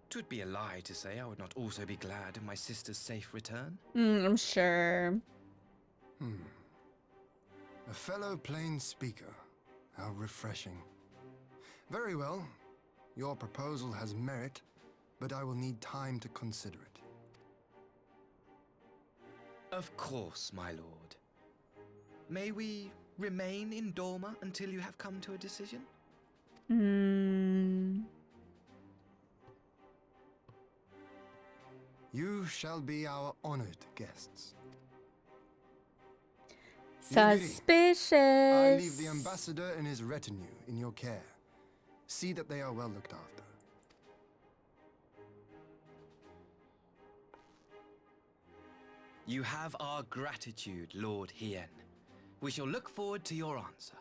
'Twould be a lie to say I would not also be glad of my sister's safe return. I'm sure. A fellow plain speaker. How refreshing. Very well. Your proposal has merit, but I will need time to consider it. Of course, my lord. May we remain in Dorma until you have come to a decision? You shall be our honored guests. Suspicious. I leave the ambassador and his retinue in your care. See that they are well looked after. You have our gratitude, Lord Hien. We shall look forward to your answer.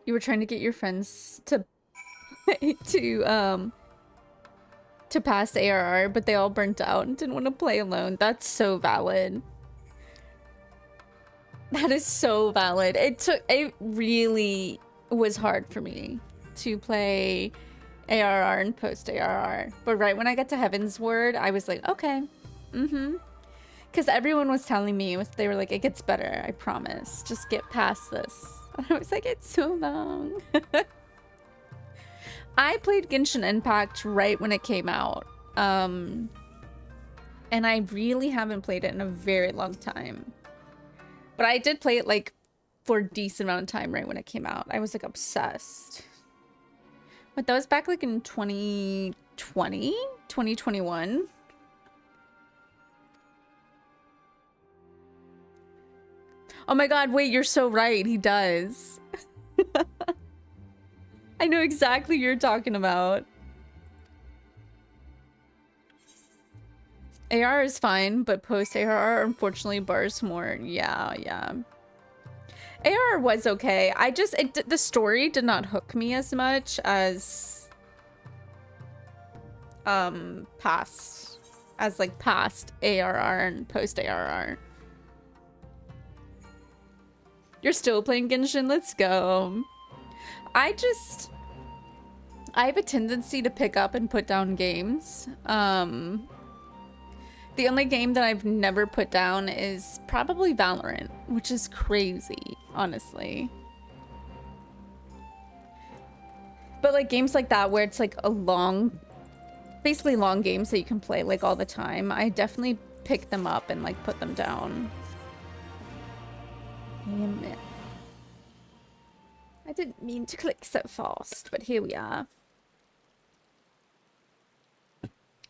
You were trying to get your friends to to pass ARR, but they all burnt out and didn't want to play alone. That's so valid. That is so valid. It really was hard for me to play ARR and post ARR. But right when I got to Heaven's Word, I was like, okay. Because everyone was telling me, they were like, it gets better, I promise. Just get past this. And I was like, it's so long. I played Genshin Impact right when it came out. And I really haven't played it in a very long time. But I did play it like for a decent amount of time right when it came out. I was like obsessed. But that was back like in 2020, 2021. Oh my god, wait, you're so right. He does. I know exactly what you're talking about. AR is fine, but post ARR unfortunately bars more. Yeah. ARR was okay. The story did not hook me as much as past ARR and post ARR. You're still playing Genshin? Let's go. I have a tendency to pick up and put down games. The only game that I've never put down is probably Valorant, which is crazy, honestly. But like games like that where it's like basically long games that you can play like all the time, I definitely pick them up and like put them down. Damn it. I didn't mean to click so fast, but here we are.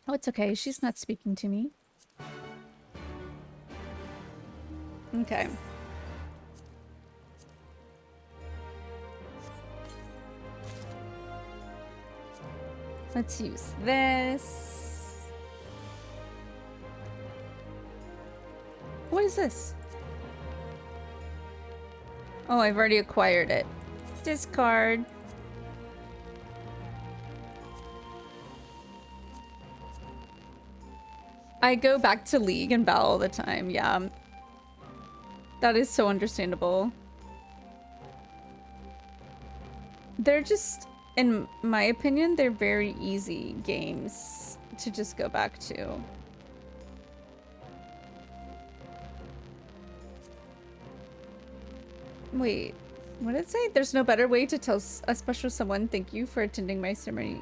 Oh, it's okay. She's not speaking to me. Okay. Let's use this. What is this? Oh, I've already acquired it. Discard. I go back to League and Val all the time, yeah. That is so understandable. They're just, in my opinion, they're very easy games to just go back to. Wait, what did it say? There's no better way to tell a special someone thank you for attending my ceremony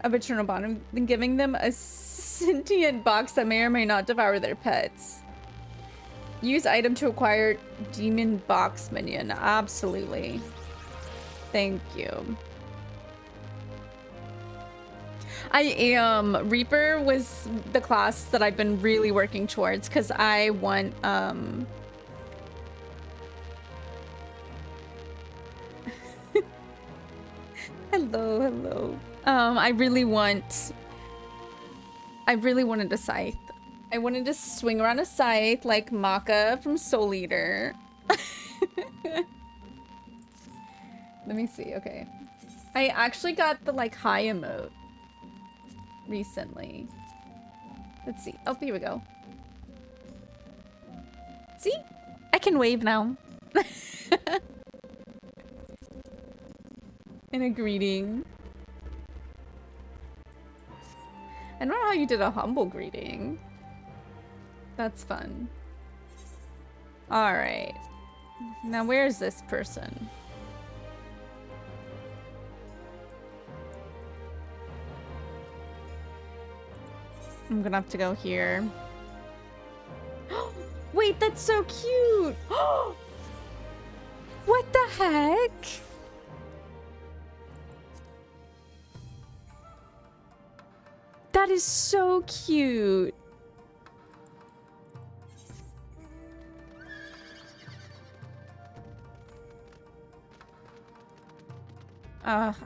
of eternal bond than giving them a sentient box that may or may not devour their pets. Use item to acquire demon box minion. Absolutely. Thank you. I am. Reaper was the class that I've been really working towards because I want hello. I really wanted a scythe. I wanted to swing around a scythe like Maka from Soul Eater. Let me see, okay. I actually got the like high emote recently. Let's see. Oh, here we go. See? I can wave now. In a greeting. I don't know how you did a humble greeting. That's fun. Alright. Now where's this person? I'm gonna have to go here. Wait, that's so cute! What the heck? That is so cute.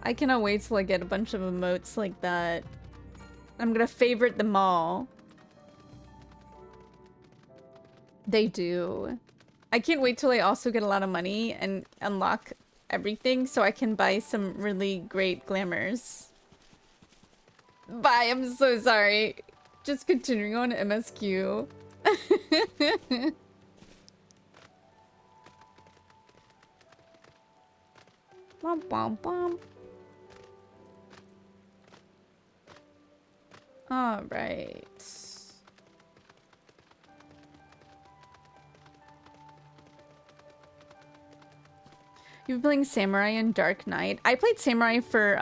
I cannot wait till I get a bunch of emotes like that. I'm gonna favorite them all. They do. I can't wait till I also get a lot of money and unlock everything so I can buy some really great glamours. Bye, I'm so sorry. Just continuing on MSQ. Bum, bum, bum. All right. You've been playing Samurai and Dark Knight. I played Samurai for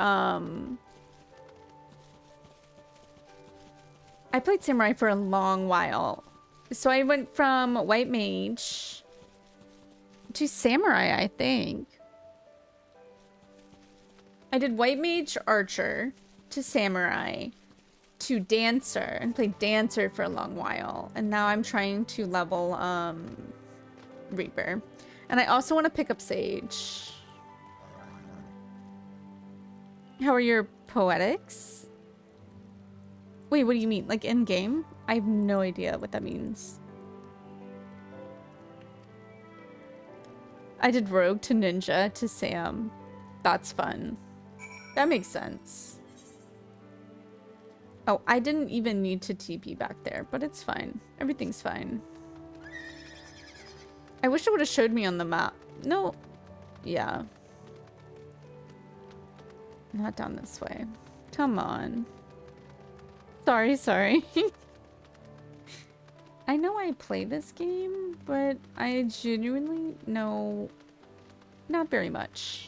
I played Samurai for a long while. So I went from White Mage to Samurai, I think. I did White Mage Archer to Samurai to Dancer and played Dancer for a long while. And now I'm trying to level Reaper. And I also want to pick up Sage. How are your poetics? Wait, what do you mean? Like in-game? I have no idea what that means. I did Rogue to Ninja to Sam. That's fun. That makes sense. Oh, I didn't even need to TP back there, but it's fine. Everything's fine. I wish it would have showed me on the map. No. Yeah. Not down this way. Come on. Sorry, sorry. I know I play this game, but I genuinely know not very much.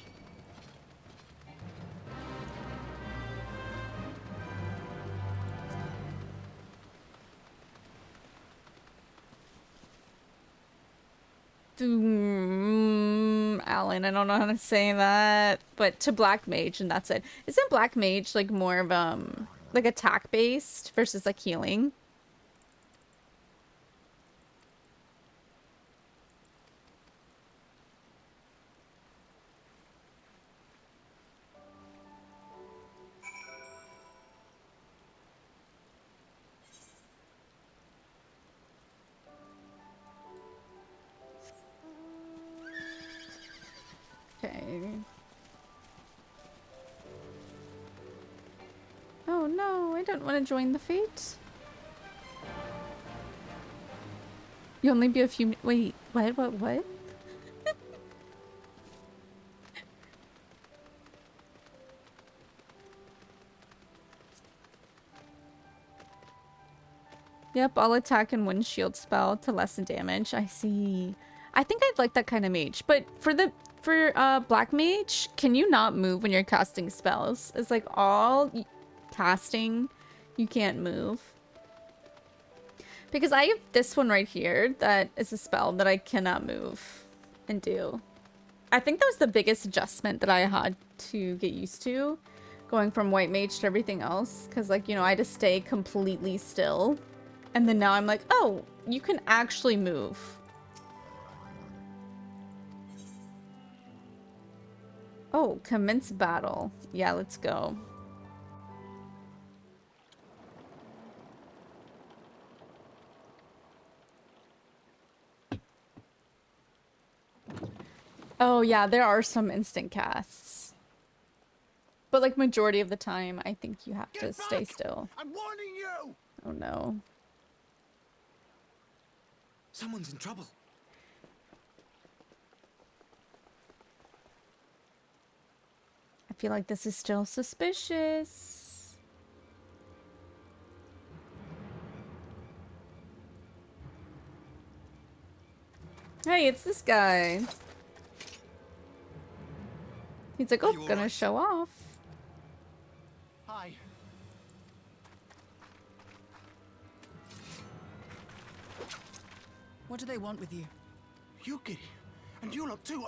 Alan, I don't know how to say that, but to Black Mage, and that's it. Isn't Black Mage like more of like attack based versus like healing? Okay. Oh no, I don't want to join the fate. You only be a few. Wait, what? Yep, I'll attack and one shield spell to lessen damage. I see. I think I'd like that kind of mage, but for Black Mage, can you not move when you're casting spells? It's like all casting, you can't move. Because I have this one right here that is a spell that I cannot move and do. I think that was the biggest adjustment that I had to get used to, going from White Mage to everything else. Because, like, you know, I had to stay completely still. And then now I'm like, oh, you can actually move. Oh, commence battle. Yeah, let's go. Oh yeah, there are some instant casts. But like majority of the time, I think you have to stay still. I'm warning you! Oh no. Someone's in trouble. I feel like this is still suspicious. Hey, it's this guy. He's like, oh, gonna show off. Hi. What do they want with you? Yuki, and you lot too.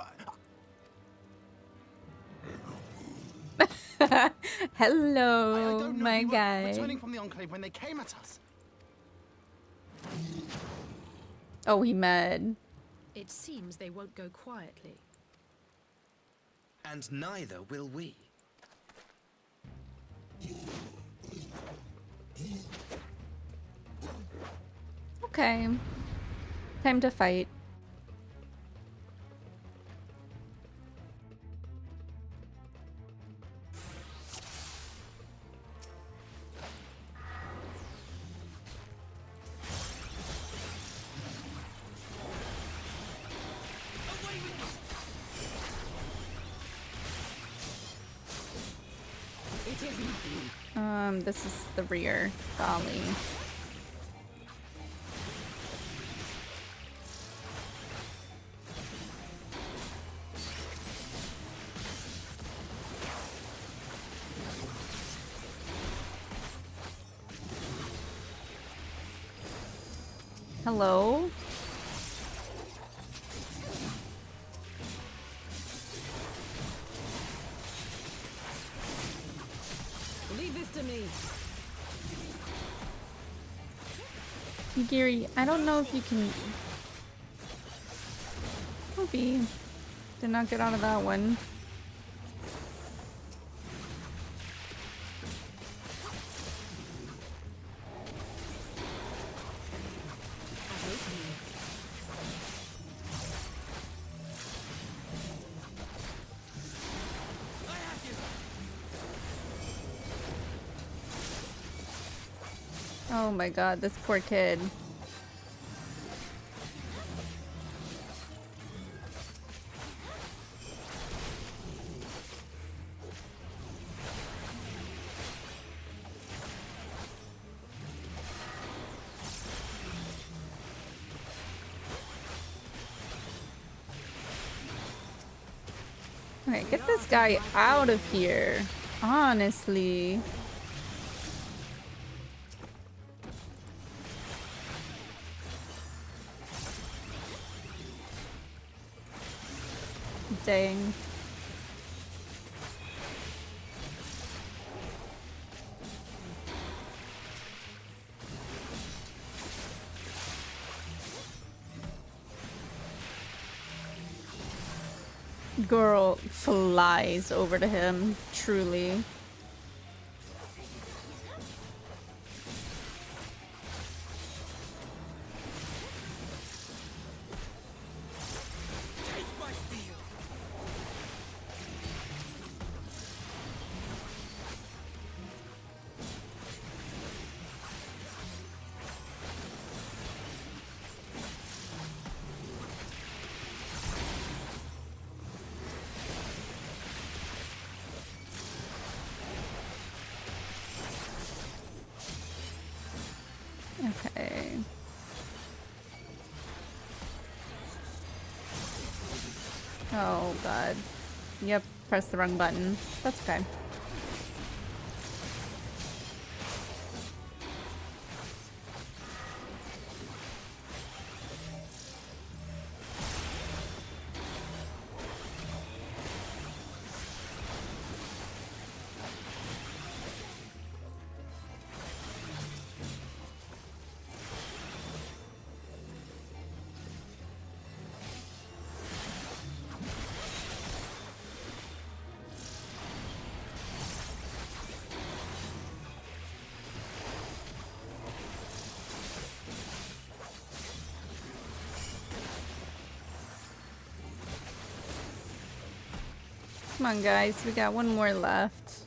Hello, I don't know. my We were guy. returning from the Enclave when they came at us. Oh, he mad. It seems they won't go quietly. And neither will we. Okay. Time to fight. This is the rear. Golly. Hello? Leave this to me. Gary, I don't know if you can... Hope did not get out of that one. Oh my god, this poor kid. Okay, get this guy out of here. Honestly. Dang. Girl flies over to him, truly. Okay. Oh god. Yep, press the wrong button. That's okay. Come on, guys. We got one more left.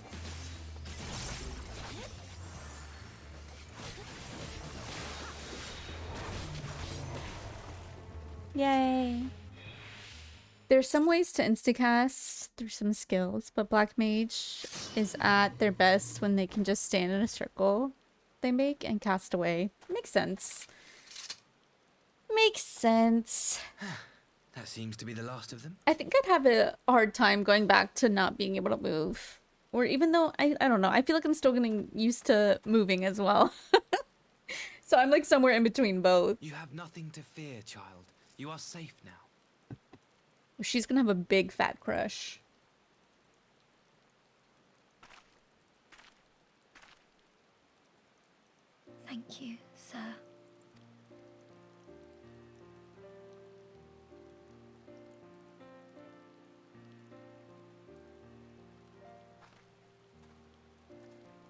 Yay. There's some ways to instacast through some skills, but Black Mage is at their best when they can just stand in a circle they make and cast away. Makes sense. Makes sense. That seems to be the last of them. I think I'd have a hard time going back to not being able to move. Or even though, I don't know, I feel like I'm still getting used to moving as well. So I'm like somewhere in between both. You have nothing to fear, child. You are safe now. She's gonna have a big fat crush. Thank you, sir.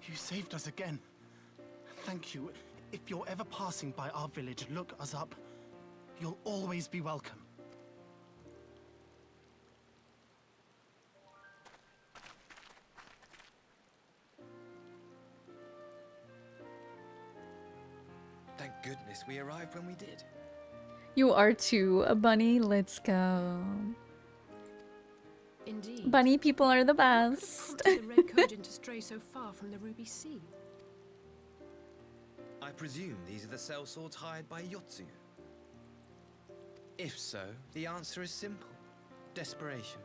You saved us again. Thank you. If you're ever passing by our village, look us up. You'll always be welcome. Thank goodness we arrived when we did. You are too, a bunny. Let's go. Indeed. Bunny people are the What could have best. prompted the Red Cogent to stray so far from the Ruby Sea? I presume these are the sellswords hired by Yotsu. If so, the answer is simple. Desperation.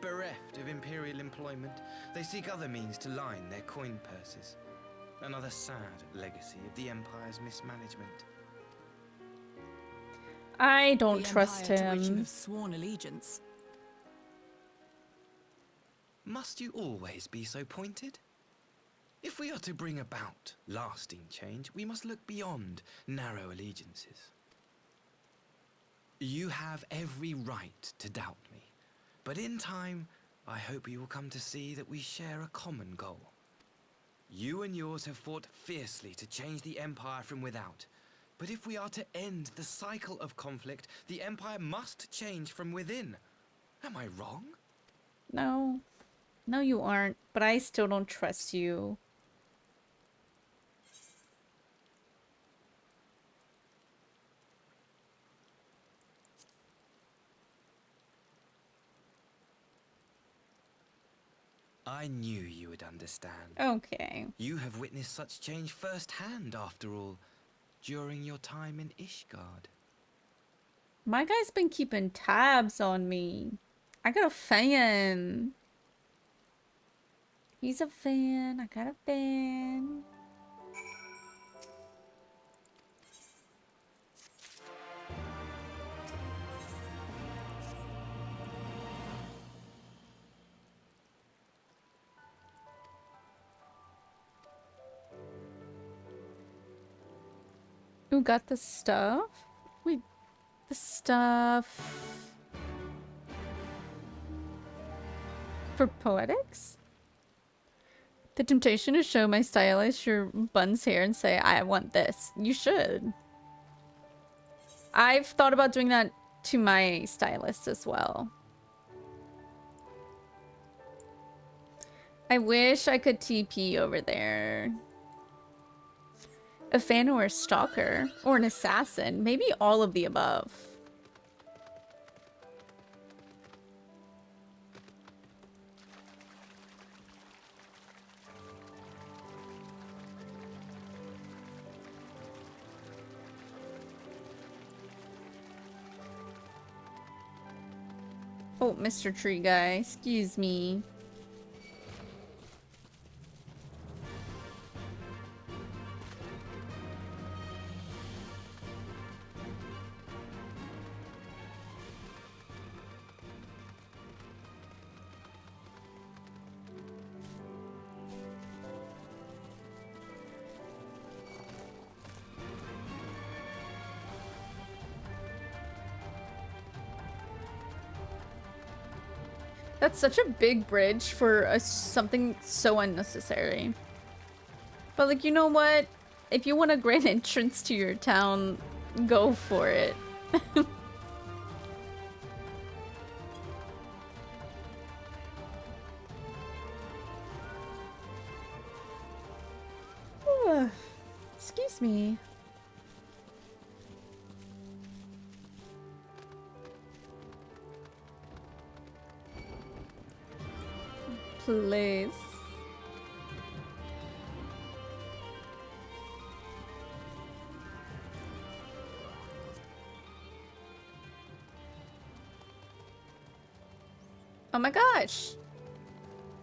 Bereft of imperial employment, they seek other means to line their coin purses. Another sad legacy of the Empire's mismanagement. I don't The trust Empire to which you him. have sworn allegiance. Must you always be so pointed? If we are to bring about lasting change, we must look beyond narrow allegiances. You have every right to doubt me, but in time, I hope you will come to see that we share a common goal. You and yours have fought fiercely to change the Empire from without, but if we are to end the cycle of conflict, the Empire must change from within. Am I wrong? No. No, you aren't. But I still don't trust you. I knew you would understand. Okay. You have witnessed such change firsthand, after all, during your time in Ishgard. My guy's been keeping tabs on me. I got a fan. He's a fan. I got a fan. Who got the stuff? Wait, the stuff for poetics? The temptation to show my stylist your buns hair and say, I want this. You should. I've thought about doing that to my stylist as well. I wish I could TP over there. A fan or a stalker or an assassin. Maybe all of the above. Oh, Mr. Tree Guy, excuse me. That's such a big bridge for something so unnecessary. But like, you know what? If you want a great entrance to your town, go for it. Excuse me. Please. Oh my gosh.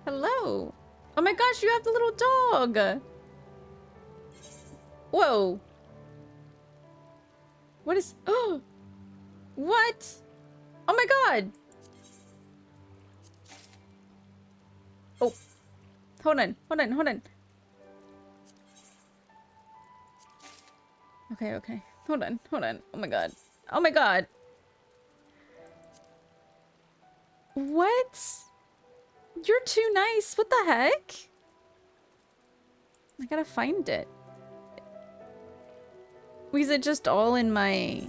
Hello. Oh my gosh, you have the little dog. Whoa. What is... Oh. What? Oh my god. Oh. Hold on. Hold on. Hold on. Okay, okay. Hold on. Hold on. Oh my god. Oh my god. What? You're too nice. What the heck? I gotta find it. Was it just all in my...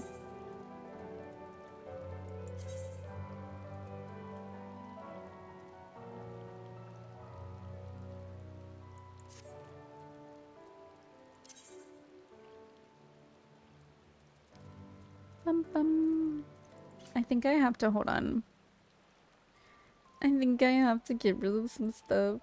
Bum. I think I have to hold on. I think I have to get rid of some stuff.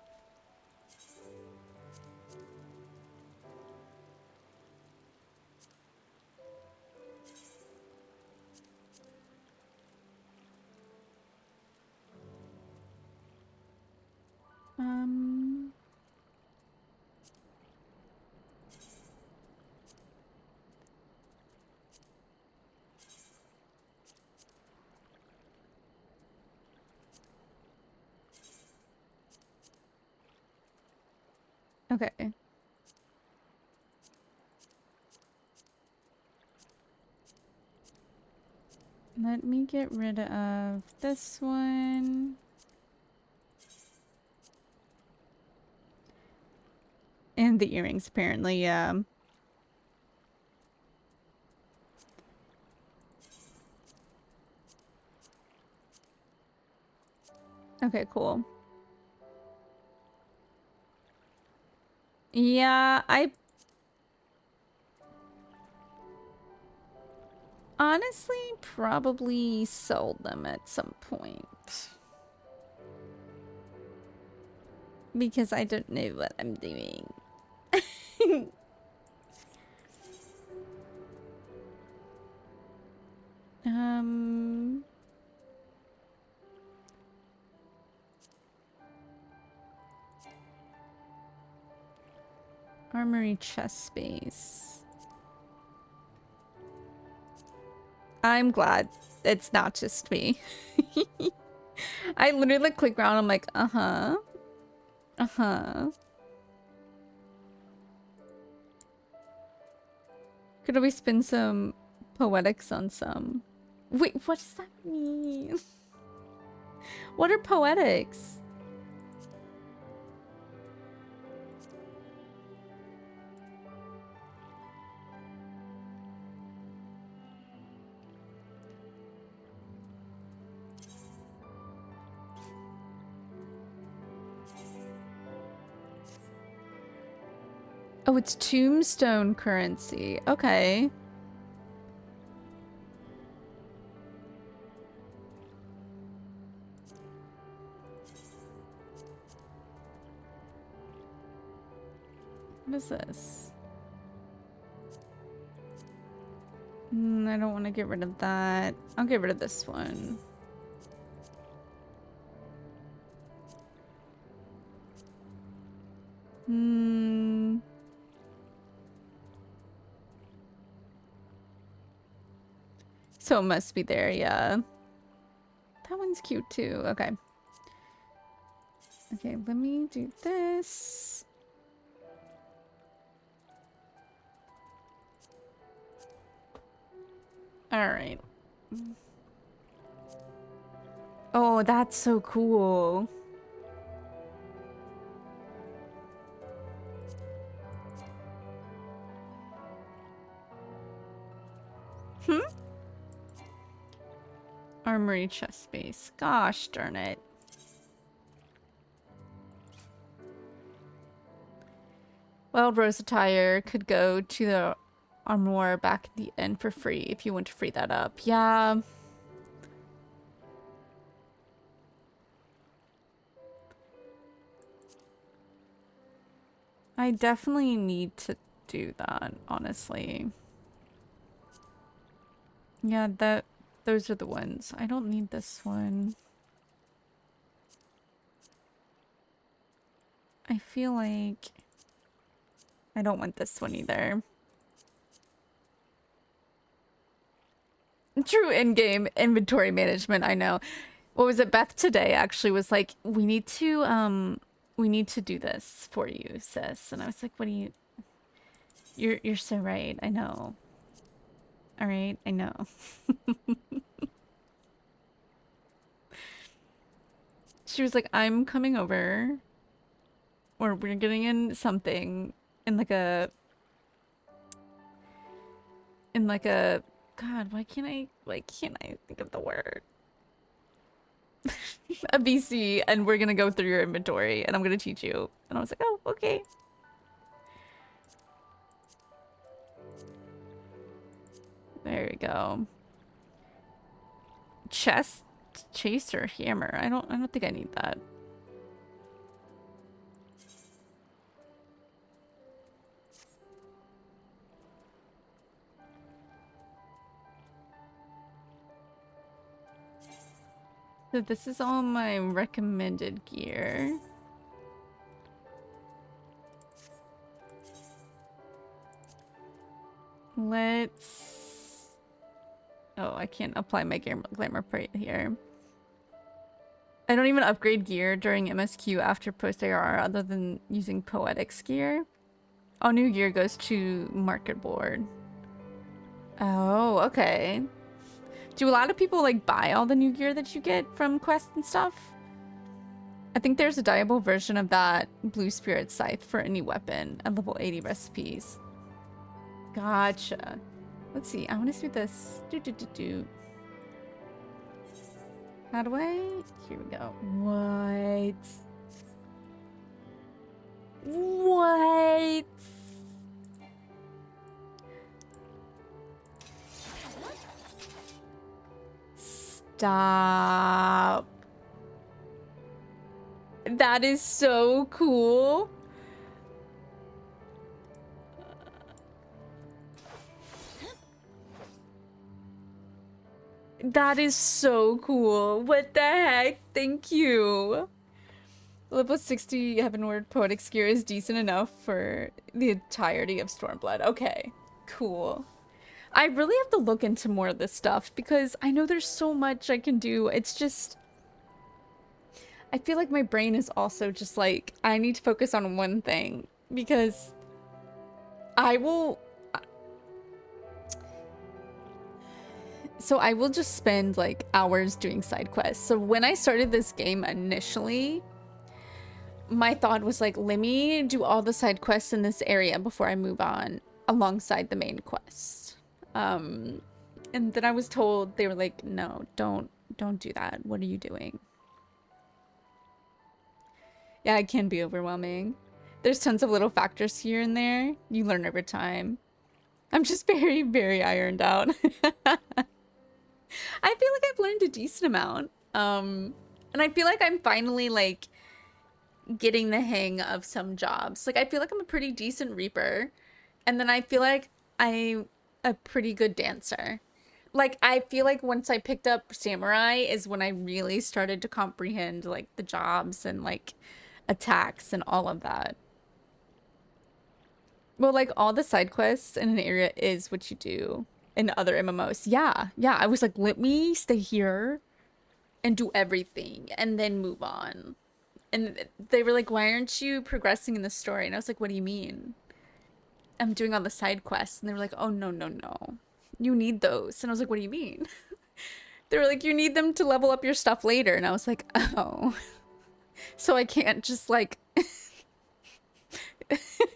Okay. Let me get rid of this one. And the earrings, apparently, yeah. Okay, cool. Yeah, I honestly probably sold them at some point. Because I don't know what I'm doing. Armory chest space. I'm glad it's not just me. I literally click around, I'm like, uh-huh. Uh-huh. Could we spin some poetics on some? Wait, what does that mean? What are poetics? Oh, it's tombstone currency. Okay. What is this? I don't want to get rid of that. I'll get rid of this one. So it must be there, yeah. That one's cute too. Okay. Okay, let me do this. All right. Oh, that's so cool. Armory chest space. Gosh darn it. Wild Rose attire could go to the armoire back at the end for free if you want to free that up. Yeah. I definitely need to do that, honestly. Yeah, those are the ones. I don't need this one. I feel like I don't want this one either. True in-game inventory management, I know. What was it? Beth today actually was like, we need to do this for you, sis. And I was like, what do you... You're so right. I know. All right, I know. She was like, I'm coming over, or we're getting in something in like a God, why can't I think of the word? A VC, and we're gonna go through your inventory and I'm gonna teach you. And I was like, oh, okay. There we go. Chest chaser hammer. I don't think I need that. So this is all my recommended gear. Let's... Oh, I can't apply my glamour plate here. I don't even upgrade gear during MSQ after post ARR other than using Poetics gear. All new gear goes to market board. Oh, okay. Do a lot of people like buy all the new gear that you get from quests and stuff? I think there's a dyeable version of that Blue Spirit Scythe for any weapon at level 80 recipes. Gotcha. Let's see. I want to do this. How do I? Here we go. What? What? Stop. That is so cool. That is so cool. What the heck? Thank you. Level 60 Heavenward Poetics gear is decent enough for the entirety of Stormblood. Okay, cool. I really have to look into more of this stuff because I know there's so much I can do. It's just... I feel like my brain is also just like, I need to focus on one thing because I will... So I will just spend like hours doing side quests. So when I started this game initially, my thought was like, let me do all the side quests in this area before I move on alongside the main quest. And then I was told, they were like, no, don't do that. What are you doing? Yeah, it can be overwhelming. There's tons of little factors here and there. You learn over time. I'm just very, very ironed out. I feel like I've learned a decent amount. And I feel like I'm finally like getting the hang of some jobs. Like I feel like I'm a pretty decent reaper. And then I feel like I'm a pretty good dancer. Like I feel like once I picked up samurai is when I really started to comprehend like the jobs and like attacks and all of that. Well, like all the side quests in an area is what you do in other MMOs. Yeah, I was like, let me stay here and do everything and then move on. And they were like, why aren't you progressing in the story? And I was like, what do you mean? I'm doing all the side quests. And they were like, oh, no. You need those. And I was like, what do you mean? They were like, you need them to level up your stuff later. And I was like, oh. So I can't just like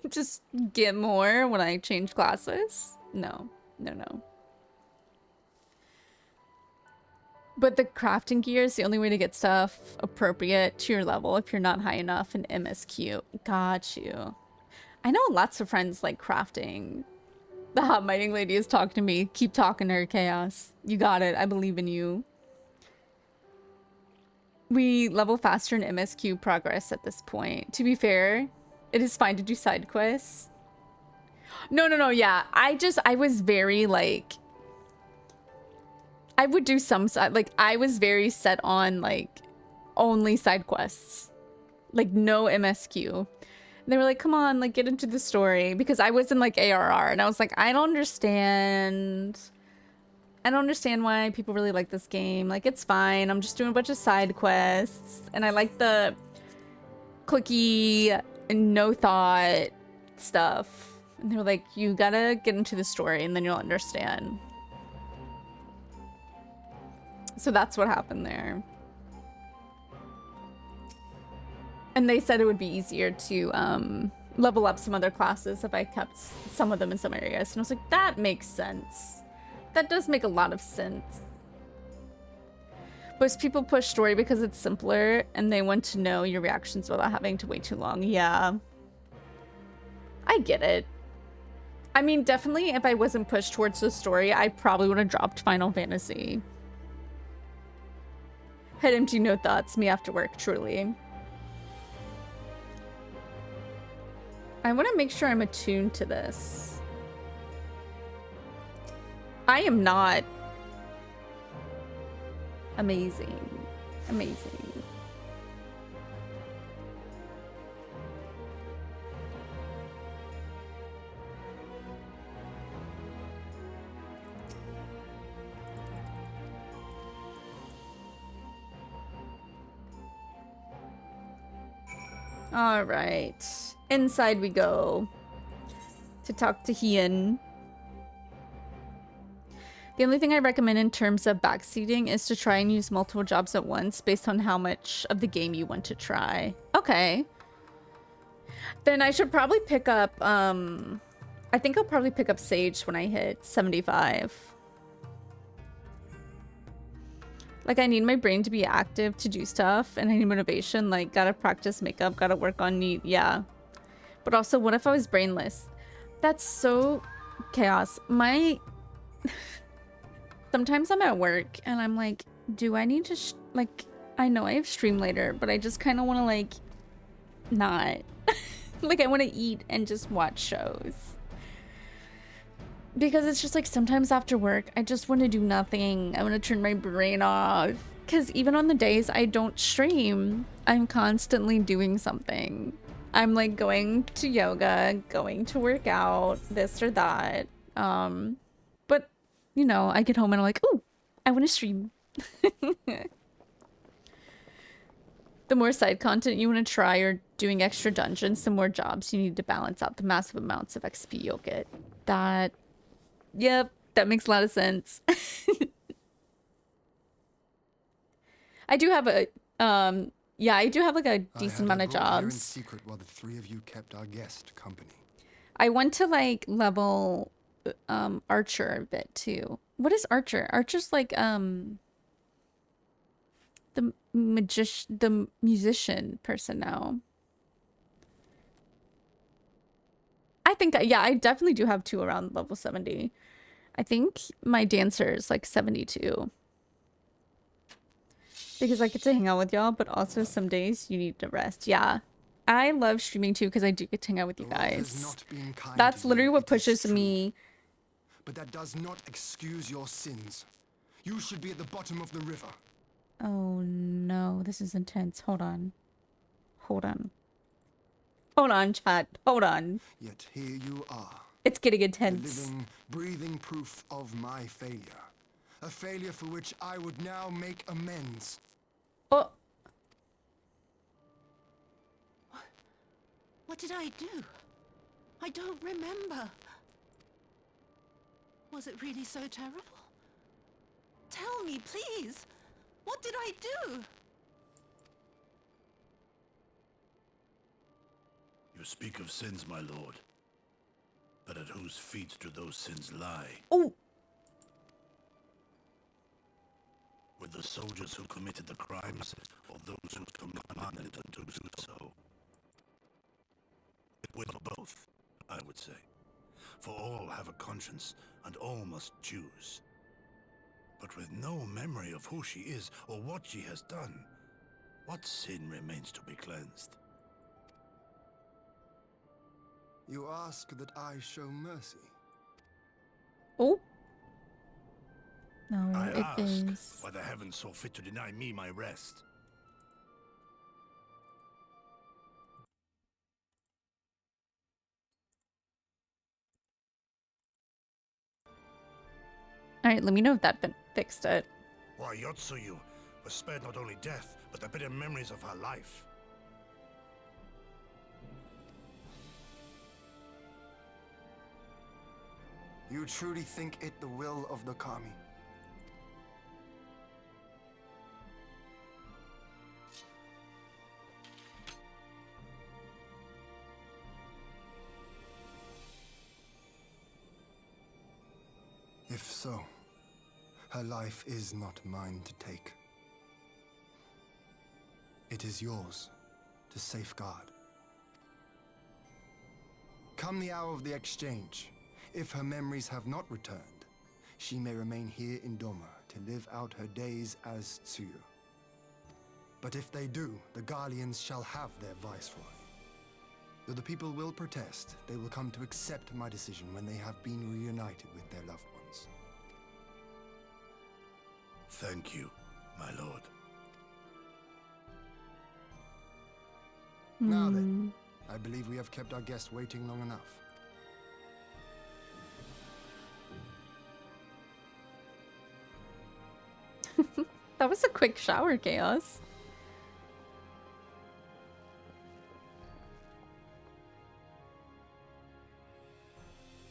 just get more when I change classes? No. But the crafting gear is the only way to get stuff appropriate to your level if you're not high enough in MSQ. Got you. I know lots of friends like crafting. The hot mining lady is talking to me. Keep talking to her, Chaos. You got it. I believe in you. We level faster in MSQ progress at this point. To be fair, it is fine to do side quests. No, yeah. I was very, like... I would do some side... Like, I was very set on, like, only side quests. Like, no MSQ. They were like, come on, like, get into the story. Because I was in, like, ARR. And I was like, I don't understand why people really like this game. Like, it's fine. I'm just doing a bunch of side quests. And I like the clicky, no thought stuff. And they were like, you gotta get into the story and then you'll understand. So that's what happened there. And they said it would be easier to level up some other classes if I kept some of them in some areas. And I was like, that makes sense. That does make a lot of sense. Most people push story because it's simpler and they want to know your reactions without having to wait too long. Yeah. I get it. I mean, definitely if I wasn't pushed towards the story, I probably would have dropped Final Fantasy. Head empty, no thoughts. Me after work, truly. I want to make sure I'm attuned to this. I am not. Amazing. Amazing. All right. Inside we go to talk to Hien. The only thing I recommend in terms of backseating is to try and use multiple jobs at once based on how much of the game you want to try. Okay. Then I should probably pick up, I think I'll probably pick up Sage when I hit 75. Like, I need my brain to be active to do stuff, and I need motivation. Like, gotta practice makeup, gotta work on neat, yeah. But also, what if I was brainless? That's so chaos. Sometimes I'm at work, and I'm like, do I need to, like, I know I have stream later, but I just kind of want to, like, not. Like, I want to eat and just watch shows. Because it's just like sometimes after work, I just want to do nothing. I want to turn my brain off. Because even on the days I don't stream, I'm constantly doing something. I'm like going to yoga, going to work out, this or that. But, you know, I get home and I'm like, ooh, I want to stream. The more side content you want to try or doing extra dungeons, the more jobs you need to balance out the massive amounts of XP you'll get. Yep, that makes a lot of sense. I do have a, yeah, I do have like a decent amount of jobs. In secret while the three of you kept our guest company. I want to like level Archer a bit too. What is Archer? Archer's like the musician person now. I think, yeah, I definitely do have 2 around level 70. I think my dancer is like 72. Because I get to hang out with y'all, but also some days you need to rest. Yeah, I love streaming too because I do get to hang out with you guys. That's literally what pushes me. But that does not excuse your sins. You should be at the bottom of the river. Oh no, this is intense. Hold on. Hold on. Hold on, chat. Hold on. Yet here you are. It's getting intense. The living, breathing proof of my failure. A failure for which I would now make amends. Oh. What did I do? I don't remember. Was it really so terrible? Tell me, please. What did I do? You speak of sins, my lord. But at whose feet do those sins lie? Oh. With the soldiers who committed the crimes, or those who commanded to do so? With both. I would say. For all have a conscience, and all must choose. But with no memory of who she is or what she has done, what sin remains to be cleansed? You ask that I show mercy? Oh. No, I it ask is. why the heavens saw fit to deny me my rest. Alright, let me know if that fixed it. Why Yotsuyu was spared not only death, but the bitter memories of her life. You truly think it the will of the Kami? If so, her life is not mine to take. It is yours to safeguard. Come the hour of the exchange, if her memories have not returned, she may remain here in Doma to live out her days as Tsuyu. But if they do, the Guardians shall have their viceroy. Though the people will protest, they will come to accept my decision when they have been reunited with their loved ones. Thank you, my lord. Now then, I believe we have kept our guest waiting long enough. That was a quick shower, Chaos.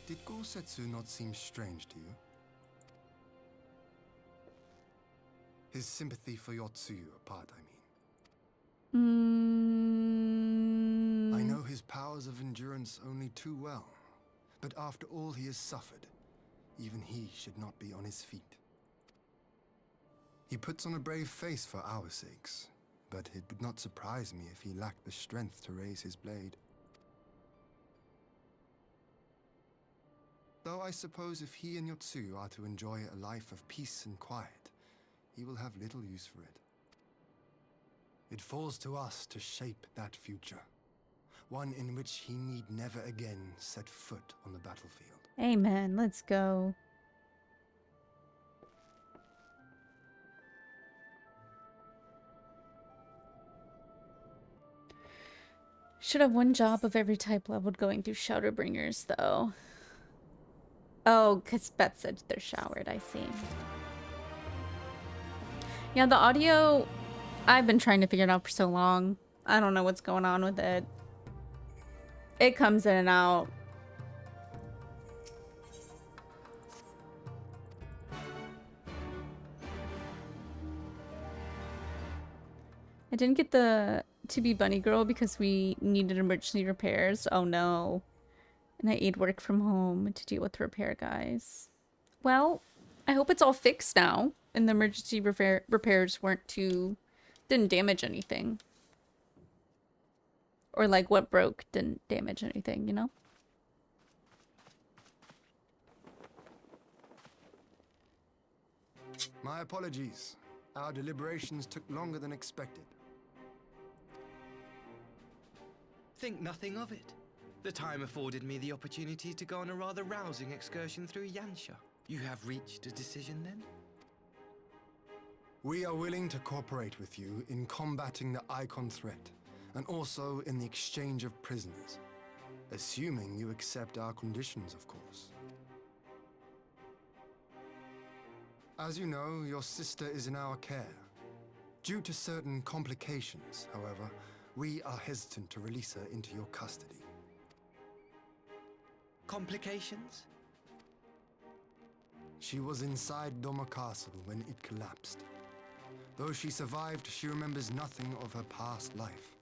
Did Gosetsu not seem strange to you? His sympathy for Yotsuyu apart, I mean. I know his powers of endurance only too well, but after all he has suffered, even he should not be on his feet. He puts on a brave face for our sakes, but it would not surprise me if he lacked the strength to raise his blade. Though I suppose if he and Yotsuyu are to enjoy a life of peace and quiet, he will have little use for it. It falls to us to shape that future, one in which he need never again set foot on the battlefield. Amen. Let's go. Should have one job of every type leveled going through Shadowbringers, though. Oh, because Beth said they're showered, I see. Yeah, the audio, I've been trying to figure it out for so long. I don't know what's going on with it. It comes in and out. I didn't get the To Be Bunny Girl because we needed emergency repairs. Oh no. And I ate work from home to deal with repair guys. Well, I hope it's all fixed now. And the emergency repairs didn't damage anything. Or like what broke didn't damage anything, you know? My apologies. Our deliberations took longer than expected. Think nothing of it. The time afforded me the opportunity to go on a rather rousing excursion through Yansha. You have reached a decision then? We are willing to cooperate with you in combating the Icon threat, and also in the exchange of prisoners. Assuming you accept our conditions, of course. As you know, your sister is in our care. Due to certain complications, however, we are hesitant to release her into your custody. Complications? She was inside Doma Castle when it collapsed. Though she survived, she remembers nothing of her past life,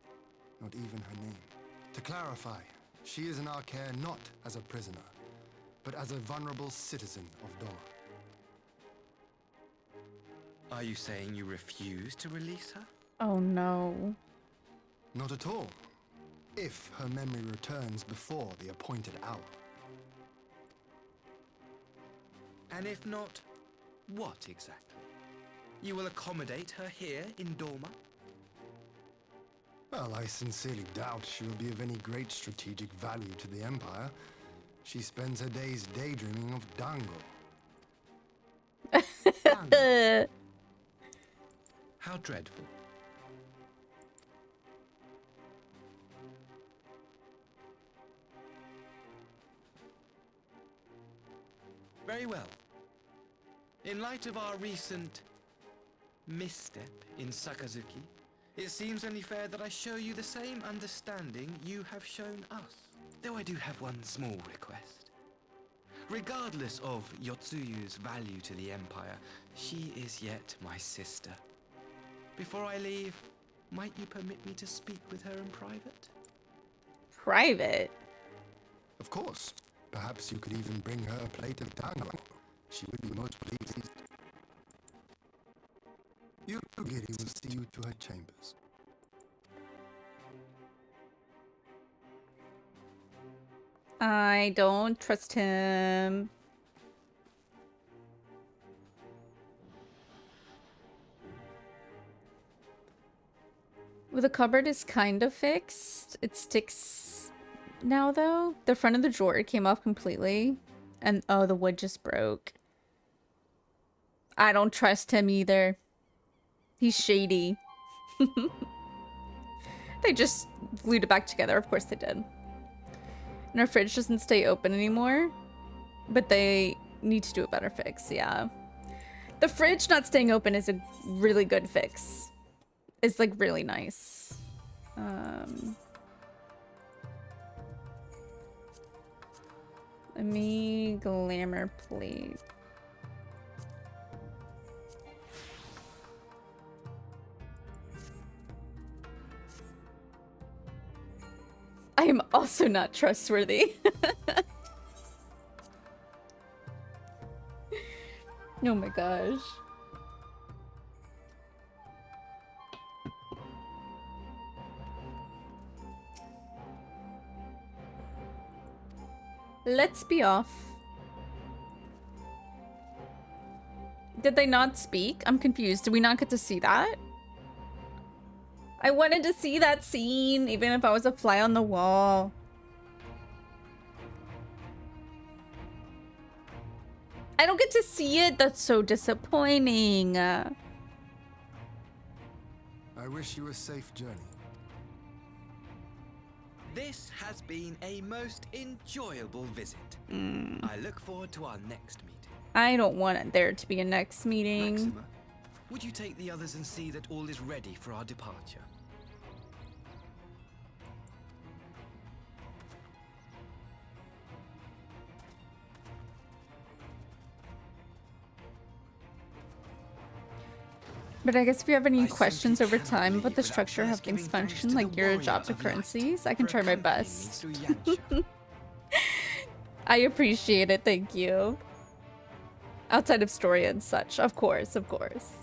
not even her name. To clarify, she is in our care not as a prisoner, but as a vulnerable citizen of Doma. Are you saying you refuse to release her? Oh no. Not at all. If her memory returns before the appointed hour. And if not, what exactly? You will accommodate her here in Doma? Well, I sincerely doubt she will be of any great strategic value to the Empire. She spends her days daydreaming of Dango. Dango? How dreadful. Very well. In light of our recent misstep in Sakazuki, it seems only fair that I show you the same understanding you have shown us. Though I do have one small request. Regardless of Yotsuyu's value to the Empire, she is yet my sister. Before I leave, might you permit me to speak with her in private? Private? Of course. Perhaps you could even bring her a plate of dango. She would be most pleased. Yugiri will see you to her chambers. I don't trust him. Well, the cupboard is kind of fixed. It sticks now, though. The front of the drawer came off completely. And, oh, the wood just broke. I don't trust him either. He's shady. They just glued it back together. Of course they did. And our fridge doesn't stay open anymore. But they need to do a better fix, yeah. The fridge not staying open is a really good fix. It's, like, really nice. Let me glamour plate. I am also not trustworthy. Oh my gosh. Let's be off. Did they not speak? I'm confused. Did we not get to see that? I wanted to see that scene, even if I was a fly on the wall. I don't get to see it. That's so disappointing. I wish you a safe journey. This has been a most enjoyable visit. I look forward to our next meeting. I don't want there to be a next meeting. Maxima, would you take the others and see that all is ready for our departure? But I guess if you have any questions over time about the structure of things function, like your jobs or currencies, I can try my best. I appreciate it, thank you. Outside of story and such, of course, of course.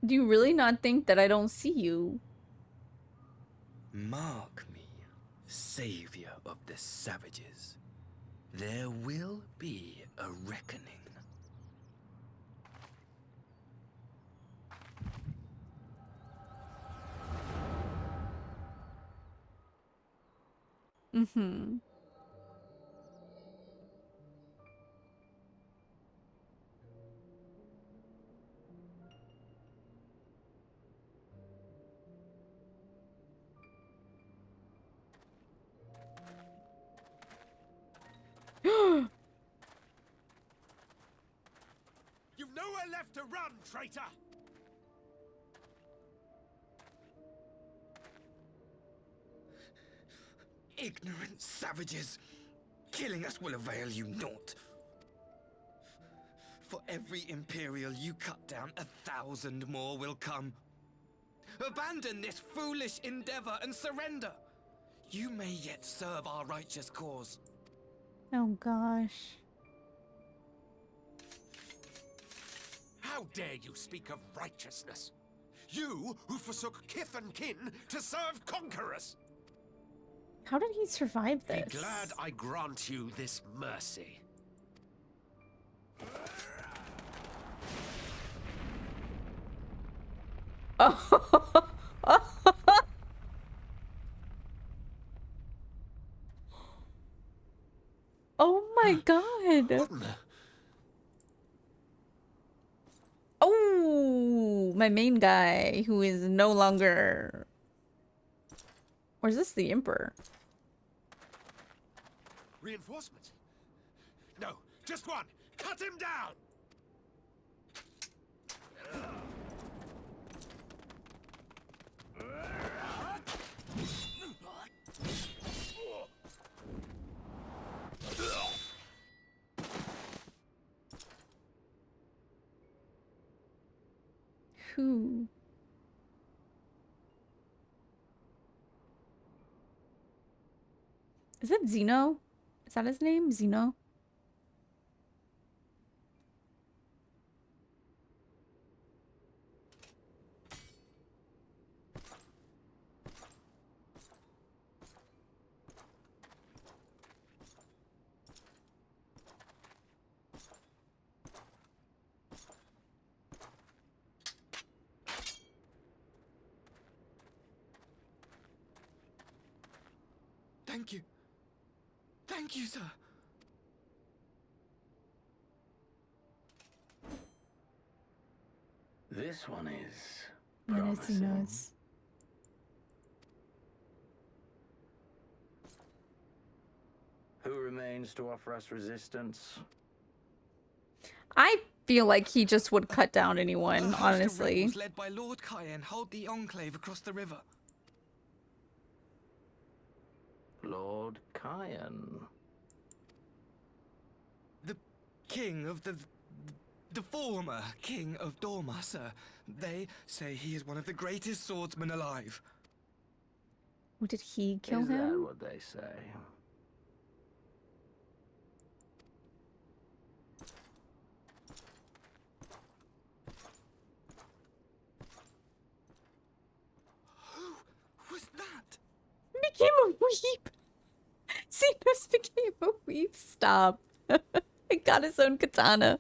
Do you really not think that I don't see you? Mark me, savior of the savages. There will be a reckoning. Mm-hmm. You've nowhere left to run, traitor! Ignorant savages! Killing us will avail you naught. For every Imperial you cut down, 1,000 more will come. Abandon this foolish endeavor and surrender! You may yet serve our righteous cause. Oh gosh. How dare you speak of righteousness? You who forsook kith and kin to serve conquerors! How did he survive this? Be glad I grant you this mercy. Oh. Oh my god. Oh, my main guy who is no longer. Or is this the Emperor? Reinforcements? No, just one. Cut him down! Who? Is it Zeno? Is that his name? Zeno? Thank you. Thank you, sir. This one is Yes, he promising. knows. Who remains to offer us resistance? I feel like he just would cut down anyone, A host of honestly. rebels led by Lord Cayenne hold the enclave across the river. Lord Cayenne. The king of the former king of Dorma, sir. They say he is one of the greatest swordsmen alive. Oh, did he kill Is that him? what they say? Who was that? Became a weep. Xenos became a weep. Stop. He got his own katana.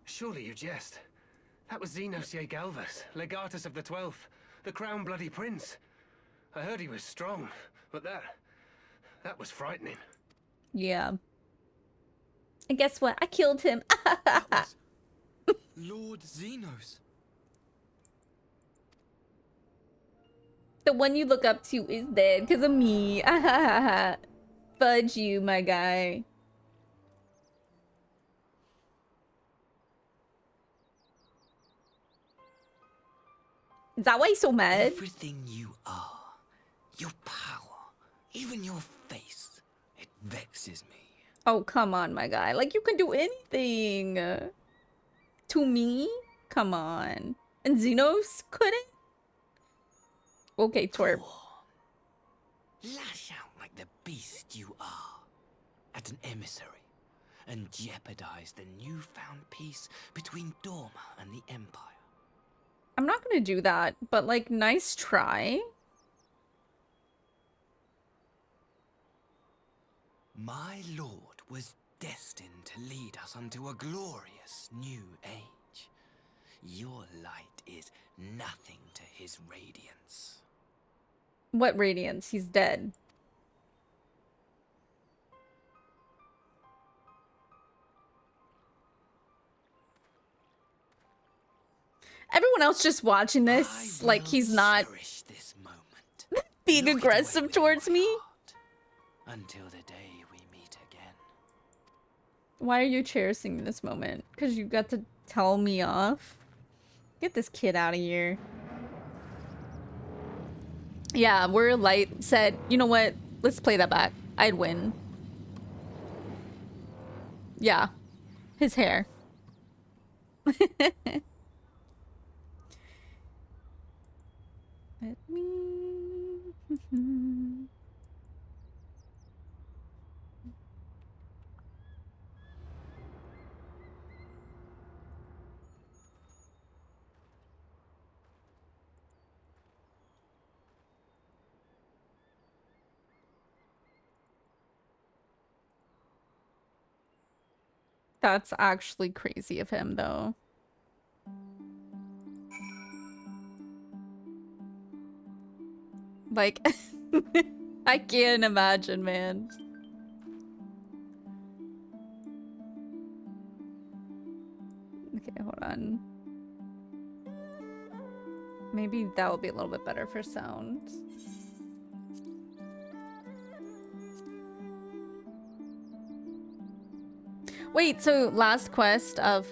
Surely you jest. That was Xenosier Galvus, legatus of the 12th, the crown bloody prince. I heard he was strong, but that was frightening. Yeah. And guess what? I killed him. Lord Xenos. The one you look up to is dead because of me. Fudge you, my guy. Is that why he's so mad? Everything you are, your power, even your face, it vexes me. Oh, come on, my guy. Like, you can do anything. To me? Come on. And Xenos couldn't? Okay, twerp. Lash out like the beast you are at an emissary and jeopardize the newfound peace between Dorma and the Empire. I'm not gonna do that, but like, nice try. My lord was destined to lead us unto a glorious new age. Your light is nothing to his radiance. What radiance? He's dead. Everyone else just watching this, like he's not This moment being aggressive towards me. until the day we meet again. Why are you cherishing this moment? Because you got to tell me off? Get this kid out of here. Yeah, we're light said, you know what? Let's play that back. I'd win. Yeah. His hair. Let me That's actually crazy of him, though. Like, I can't imagine, man. Okay, hold on. Maybe that will be a little bit better for sound. Wait, so last quest of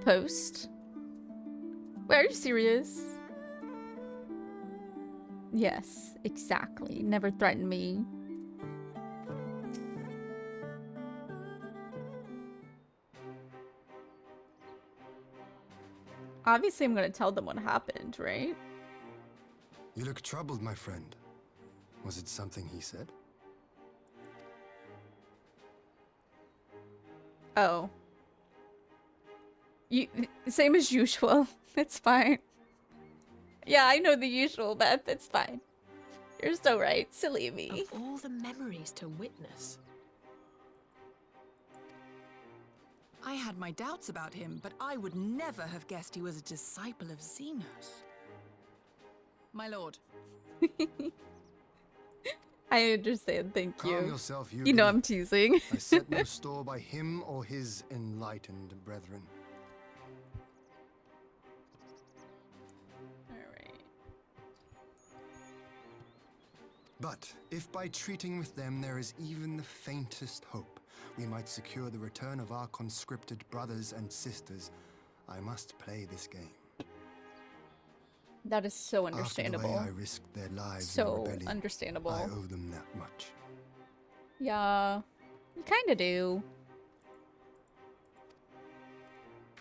post? Wait, are you serious? Yes, exactly. Never threaten me. Obviously, I'm gonna tell them what happened, right? You look troubled, my friend. Was it something he said? Oh. Same as usual. It's fine. Yeah, I know the usual, Beth. It's fine. You're so right. Silly me. Of all the memories to witness. I had my doubts about him, but I would never have guessed he was a disciple of Xenos. My lord. I understand, thank you. Calm yourself, You know I'm teasing. I set no store by him or his enlightened brethren. Alright. But if by treating with them there is even the faintest hope, we might secure the return of our conscripted brothers and sisters, I must play this game. That is so understandable. After the way I risked their lives in So rebellion, understandable. I owe them that much. Yeah, you kinda do.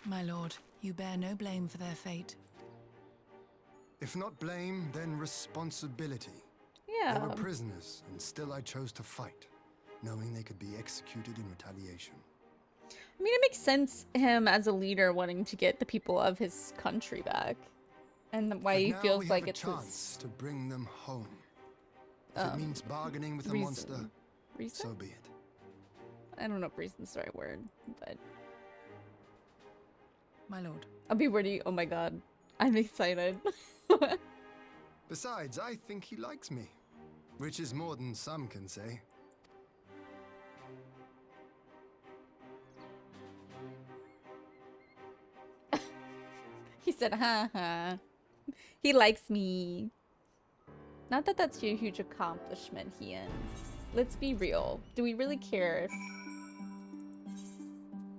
My lord, you bear no blame for their fate. If not blame, then responsibility. Yeah. They were prisoners, and still I chose to fight, knowing they could be executed in retaliation. I mean, it makes sense him as a leader wanting to get the people of his country back. And why he feels like it's chance to bring them home. If it means bargaining with a monster, so be it. I don't know if reason's the right word, but my lord. I'll be ready. Oh my god, I'm excited. Besides, I think he likes me, which is more than some can say. He said, haha. He likes me. Not that that's a huge accomplishment, Ian. Let's be real. Do we really care if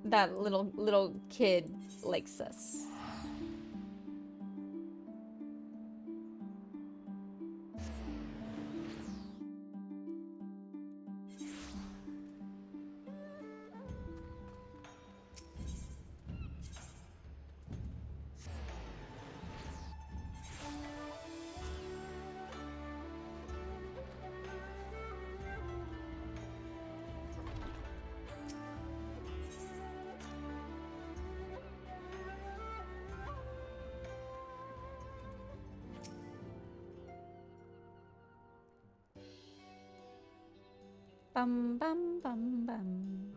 that little kid likes us? Bum bum bum bum.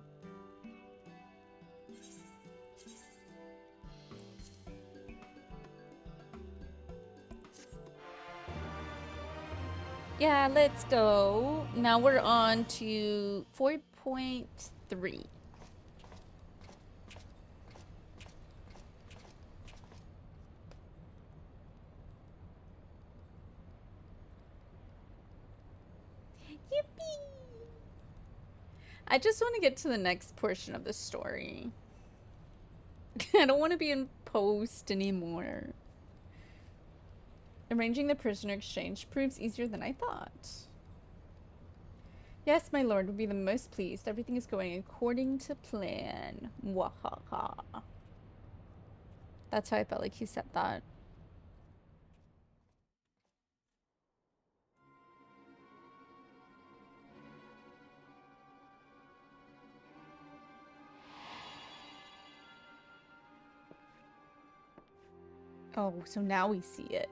Yeah, let's go. Now we're on to 4.3. I just want to get to the next portion of the story. I don't want to be in post anymore. Arranging the prisoner exchange proves easier than I thought. Yes, my lord would be the most pleased. Everything is going according to plan. Wahaha. That's how I felt like he said that. Oh, so now we see it.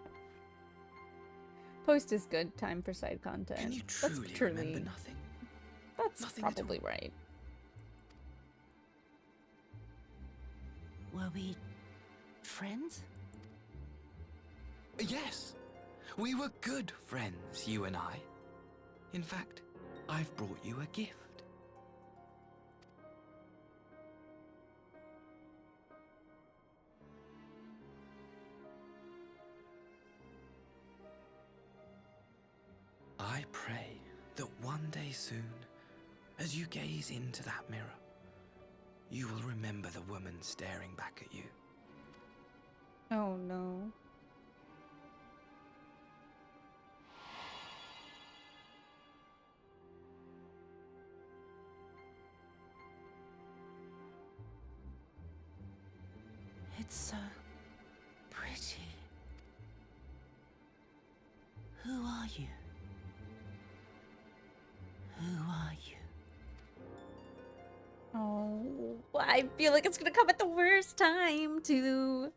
Post is good time for side content. Can you That's truly truly remember nothing? That's Nothing at probably right. Were we friends? Yes. We were good friends, you and I. In fact, I've brought you a gift. I pray that one day soon, as you gaze into that mirror, you will remember the woman staring back at you. Oh no. It's so pretty. Who are you? Who are you? Oh, I feel like it's gonna come at the worst time too.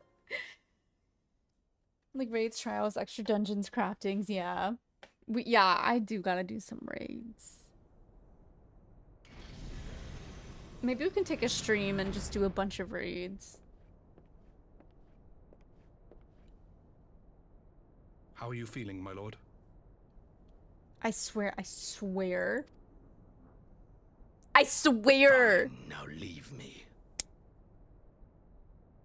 Like raids, trials, extra dungeons, craftings, yeah. Yeah, I do gotta do some raids. Maybe we can take a stream and just do a bunch of raids. How are you feeling, my lord? I swear. I swear! Fine, now leave me.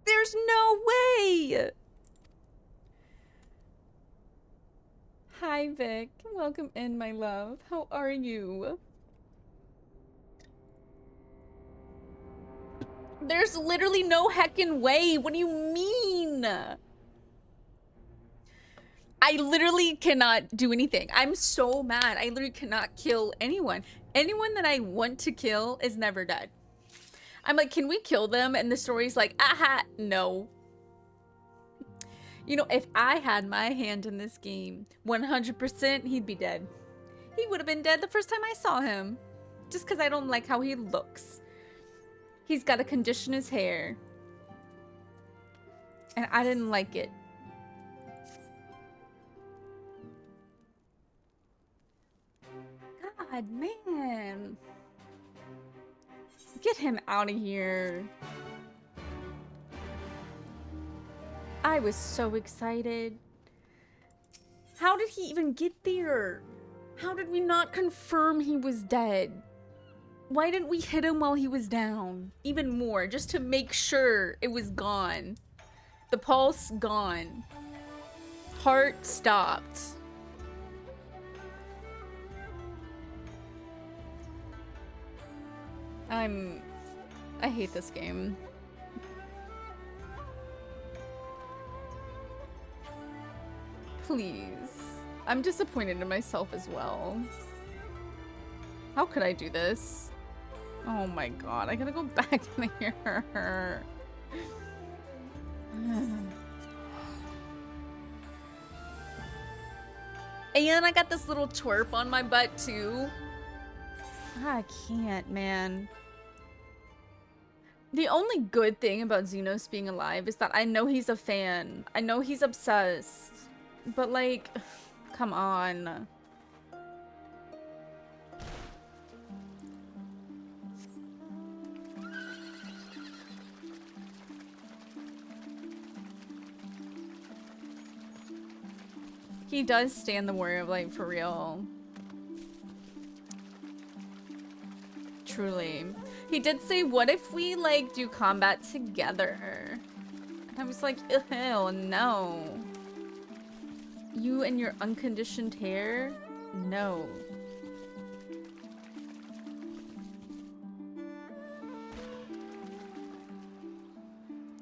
There's no way! Hi, Vic. Welcome in, my love. How are you? There's literally no heckin' way. What do you mean? I literally cannot do anything. I'm so mad. I literally cannot kill anyone. Anyone that I want to kill is never dead. I'm like, can we kill them? And the story's like, aha, no. You know, if I had my hand in this game, 100% he'd be dead. He would have been dead the first time I saw him. Just because I don't like how he looks. He's got to condition his hair. And I didn't like it. God, man. Get him out of here. I was so excited. How did he even get there? How did we not confirm he was dead? Why didn't we hit him while he was down? Even more, just to make sure it was gone. The pulse gone. Heart stopped. I hate this game. Please. I'm disappointed in myself as well. How could I do this? Oh my god, I gotta go back in here. And I got this little twerp on my butt too. I can't, man. The only good thing about Xenos being alive is that I know he's a fan. I know he's obsessed. But like, come on. He does stand the Warrior of Light for real. Truly. He did say, what if we like do combat together? And I was like, ew, no. You and your unconditioned hair? No.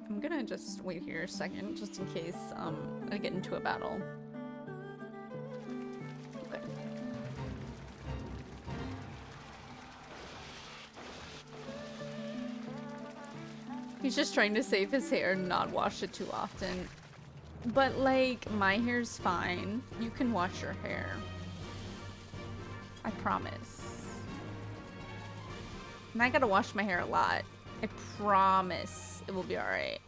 I'm gonna just wait here a second, just in case I get into a battle. Okay. He's just trying to save his hair and not wash it too often. But like, my hair's fine. You can wash your hair. I promise. And I gotta wash my hair a lot. I promise it will be alright.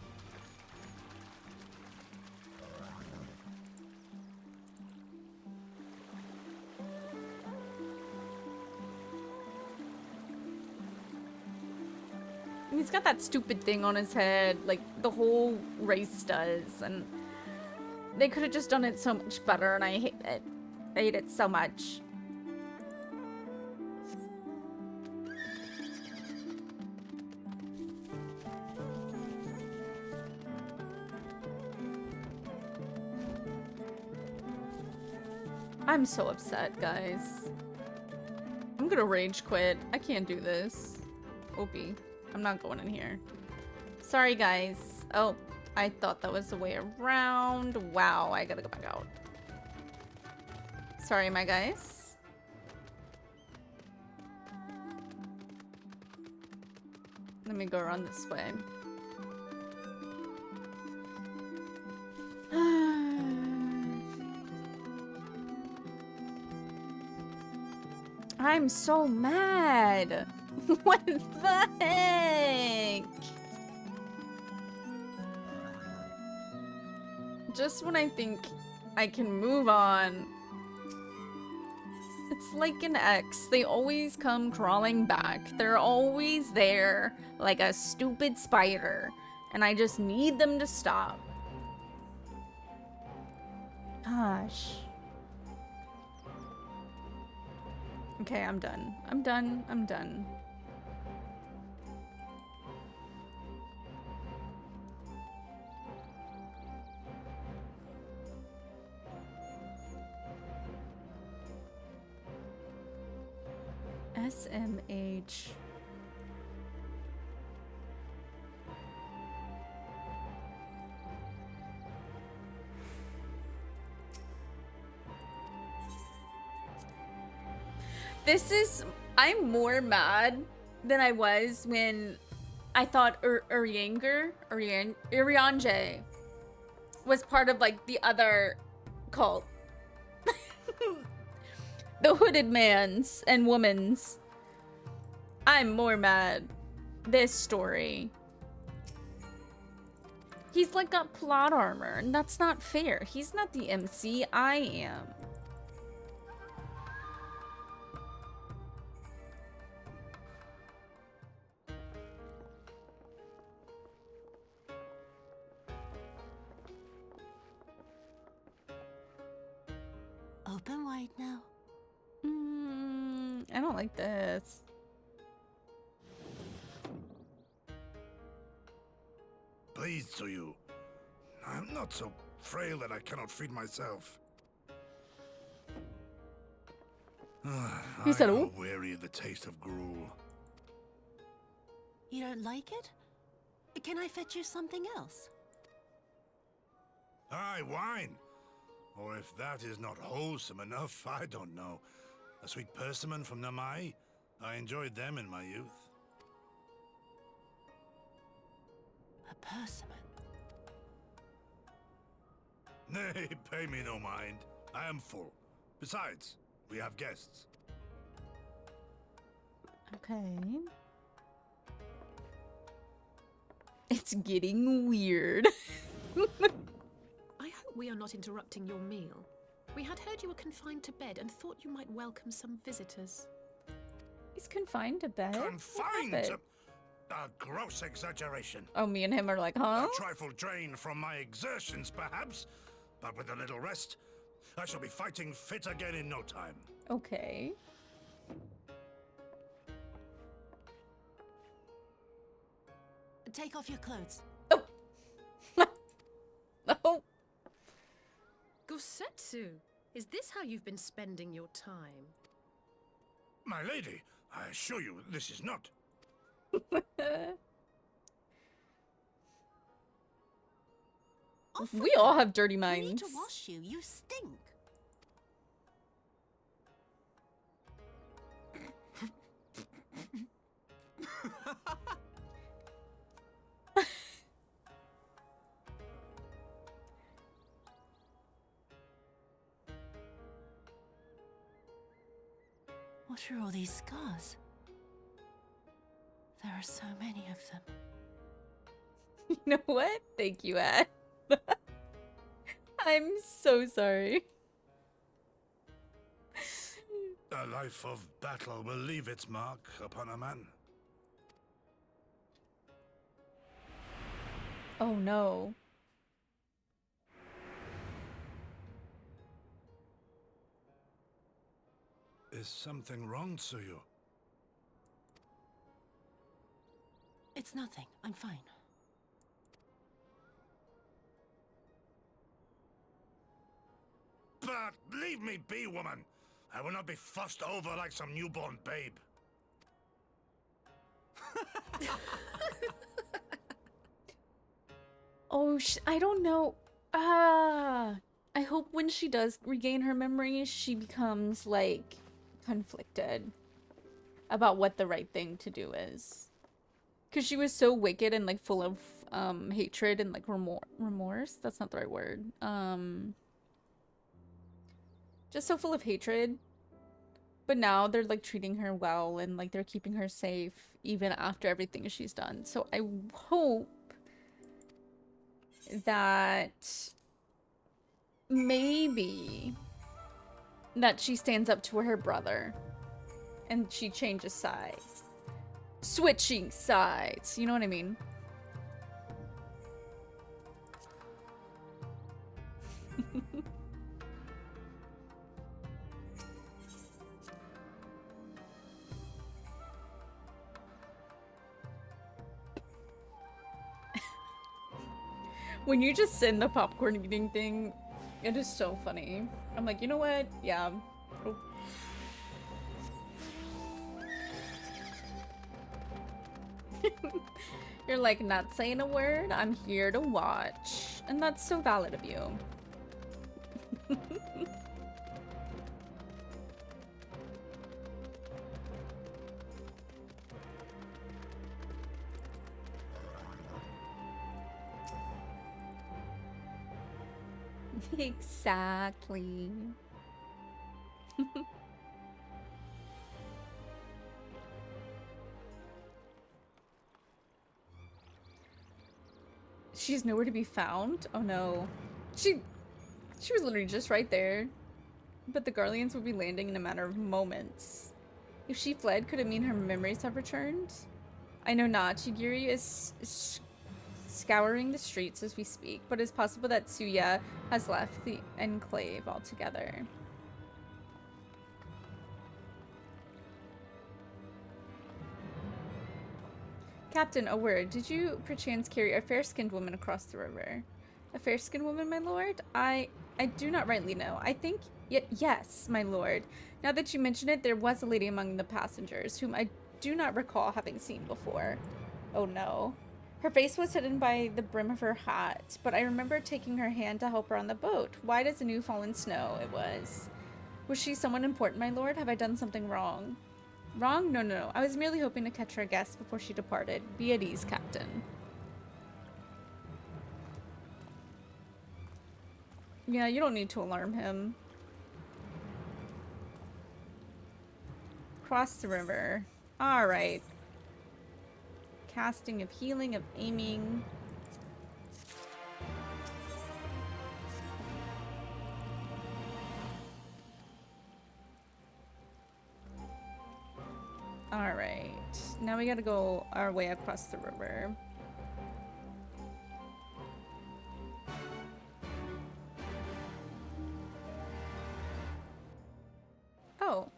He's got that stupid thing on his head, like the whole race does, and they could have just done it so much better, and I hate it. I hate it so much. I'm so upset, guys. I'm gonna rage quit. I can't do this. Opie, I'm not going in here. Sorry, guys. Oh, I thought that was the way around. Wow, I gotta go back out. Sorry, my guys. Let me go around this way. I'm so mad. What the heck? Just when I think I can move on, it's like an ex. They always come crawling back. They're always there like a stupid spider. And I just need them to stop. Gosh. Okay, I'm done. I'm done. I'm done. SMH. This is... I'm more mad than I was when I thought Urianger was part of, like, the other cult. The hooded man's and woman's. I'm more mad. This story. He's, like, got plot armor, and that's not fair. He's not the MC. I am. Open wide now. I don't like this. Pleased to you. I'm not so frail that I cannot feed myself. He said, I "Oh." grow weary of the taste of gruel. You don't like it? Can I fetch you something else? Aye, wine. Or if that is not wholesome enough, I don't know. A sweet persimmon from Namai? I enjoyed them in my youth. A persimmon? Nay, pay me no mind. I am full. Besides, we have guests. Okay. It's getting weird. I hope we are not interrupting your meal. We had heard you were confined to bed and thought you might welcome some visitors. He's confined to bed? Confined What to... happened? A gross exaggeration. Oh, me and him are like, huh? A trifle drained from my exertions, perhaps. But with a little rest, I shall be fighting fit again in no time. Okay. Take off your clothes. Oh. Gosetsu, is this how you've been spending your time? My lady, I assure you, this is not. We all have dirty I need minds. to wash you. You stink. What are all these scars? There are so many of them. You know what? Thank you, Ed. I'm so sorry. A life of battle will leave its mark upon a man. Oh no. Is something wrong, Tsuyu? It's nothing. I'm fine. But leave me be, woman. I will not be fussed over like some newborn babe. Oh, I don't know. I hope when she does regain her memories, she becomes, like, conflicted about what the right thing to do is. Because she was so wicked and, like, full of, hatred and, like, remorse. That's not the right word. Just so full of hatred. But now they're, like, treating her well and, like, they're keeping her safe even after everything she's done. So I hope that maybe that she stands up to her brother and she changes sides. Switching sides, you know what I mean? When you just send the popcorn eating thing, it is so funny. I'm like, you know what? Yeah. Oh. You're like, not saying a word, I'm here to watch. And that's so valid of you. Exactly. She's nowhere to be found? Oh no. She was literally just right there. But the Garleans would be landing in a matter of moments. If she fled, could it mean her memories have returned? I know not. Chigiri is scouring the streets as we speak, but it's possible that Tsuya has left the enclave altogether. Captain, a word. Did you perchance carry a fair-skinned woman across the river? A fair-skinned woman, my lord? I do not rightly know. I think yes, my lord. Now that you mention it, there was a lady among the passengers whom I do not recall having seen before. Oh no. Her face was hidden by the brim of her hat, but I remember taking her hand to help her on the boat. White as the new fallen snow it was. Was she someone important, my lord? Have I done something wrong? Wrong? No, no, no. I was merely hoping to catch her guest before she departed. Be at ease, Captain. Yeah, you don't need to alarm him. Cross the river. Alright. Casting of healing, of aiming. Alright. Now we gotta go our way across the river. Oh.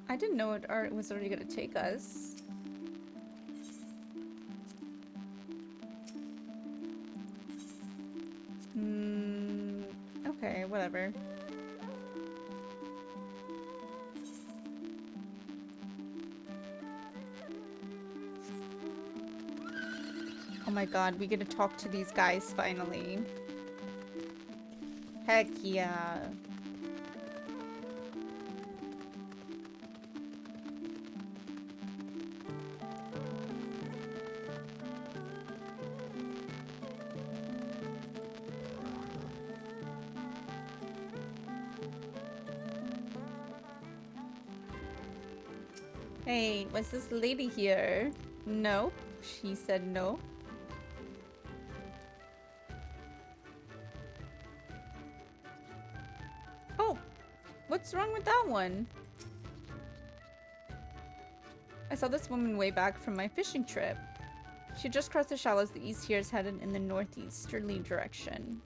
I didn't know it was already gonna take us. Okay, whatever. Oh my god, we get to talk to these guys finally. Heck yeah. Hey, was this lady here? No. She said no. Oh, what's wrong with that one? I saw this woman way back from my fishing trip. She just crossed the shallows. The east here is headed in the northeasterly direction.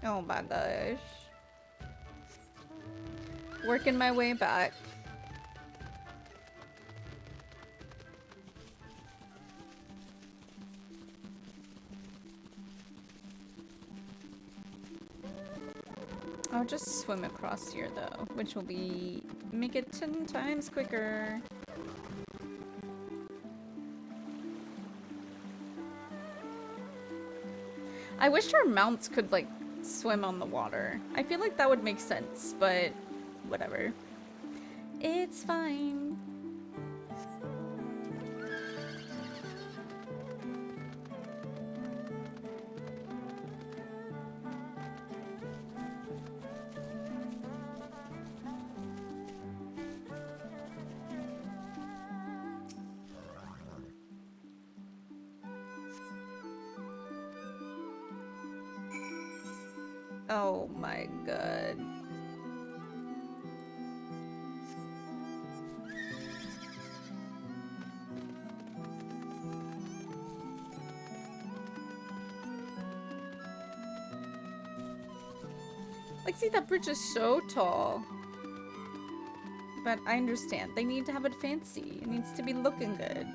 Oh my gosh. Working my way back. I'll just swim across here though, which will make it 10 times quicker. I wish our mounts could like swim on the water. I feel like that would make sense, but whatever. It's fine. Oh my god. Like, see, that bridge is so tall. But I understand. They need to have it fancy. It needs to be looking good.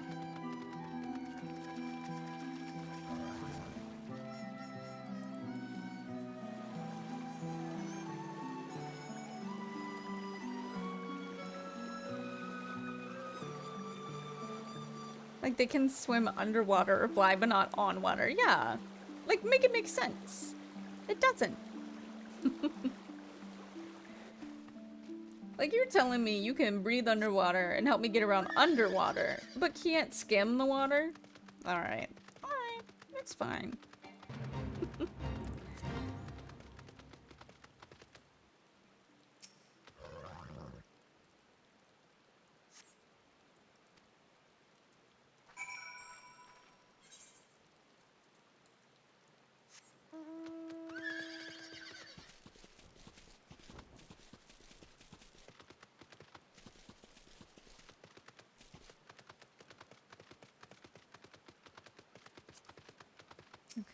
Like, they can swim underwater or fly, but not on water. Yeah. Like, make it make sense. It doesn't. Like, you're telling me you can breathe underwater and help me get around underwater, but can't skim the water? Alright. Alright. That's fine.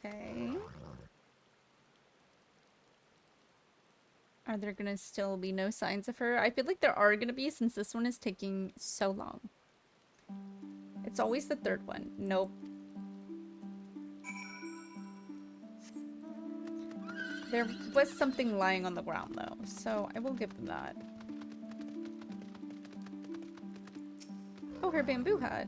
Okay. Are there gonna still be no signs of her? I feel like there are gonna be since this one is taking so long. It's always the third one. Nope. There was something lying on the ground though, so I will give them that. Oh, her bamboo hat.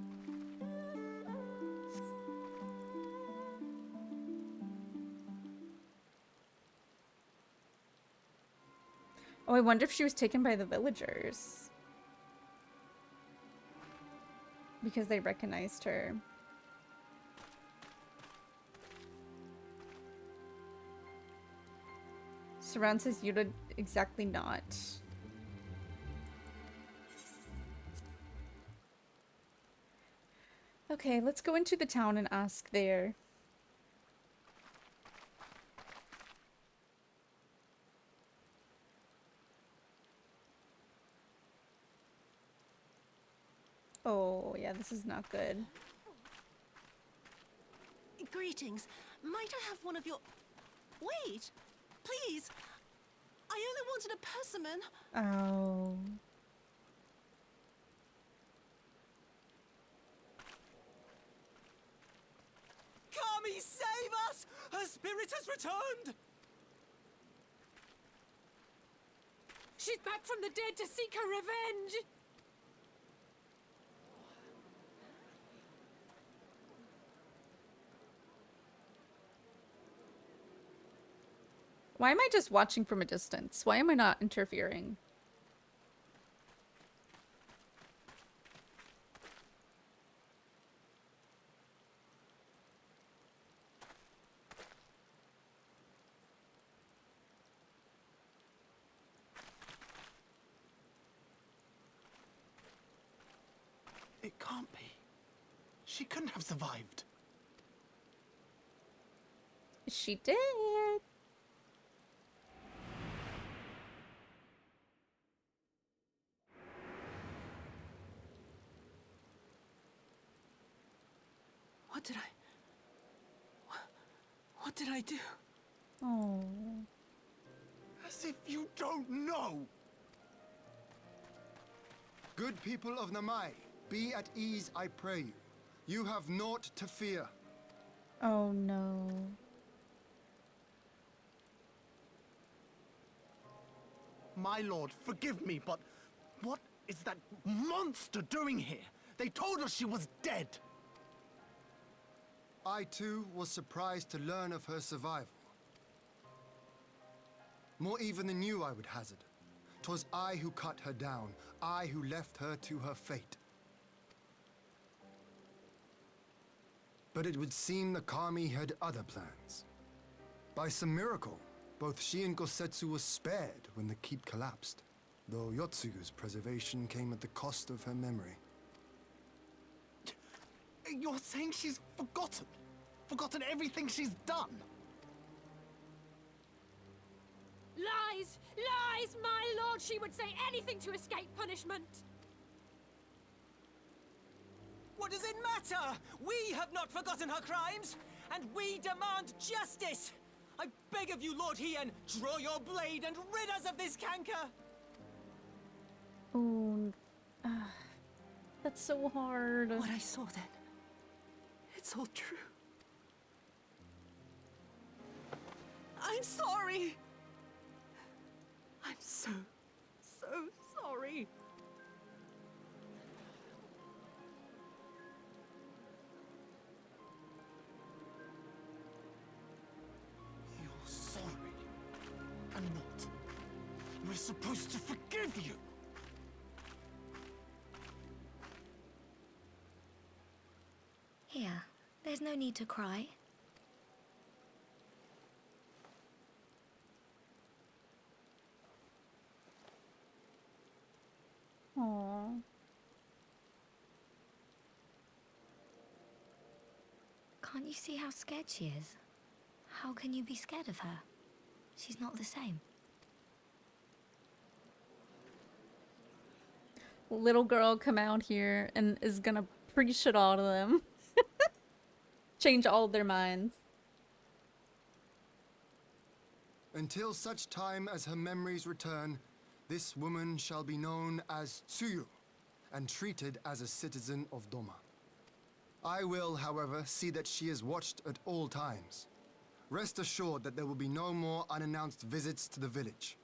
Oh, I wonder if she was taken by the villagers. Because they recognized her. Saran says Yuta exactly not. Okay, let's go into the town and ask there. Oh, yeah, this is not good. Greetings. Might I have one of your... Wait! Please! I only wanted a persimmon. Oh. Kami, save us! Her spirit has returned! She's back from the dead to seek her revenge! Why am I just watching from a distance? Why am I not interfering? It can't be. She couldn't have survived. She did. What did I do? Oh. As if you don't know! Good people of Namai, be at ease, I pray you. You have naught to fear. Oh no. My lord, forgive me, but what is that monster doing here? They told us she was dead. I too was surprised to learn of her survival. More even than you, I would hazard. 'Twas I who cut her down, I who left her to her fate. But it would seem the Kami had other plans. By some miracle, both she and Gosetsu were spared when the keep collapsed, though Yotsugu's preservation came at the cost of her memory. You're saying she's forgotten? Forgotten everything she's done? Lies! Lies, my lord! She would say anything to escape punishment! What does it matter? We have not forgotten her crimes, and we demand justice! I beg of you, Lord Hien, draw your blade and rid us of this canker! Oh, that's so hard. What I saw then, it's all true. I'm sorry! I'm so sorry. You're sorry. I'm not. We're supposed to forgive you. Here, there's no need to cry. Aww. Can't you see how scared she is? How can you be scared of her? She's not the same. Little girl come out here and is gonna preach it all to them. Change all their minds. Until such time as her memories return, this woman shall be known as Tsuyu, and treated as a citizen of Doma. I will, however, see that she is watched at all times. Rest assured that there will be no more unannounced visits to the village.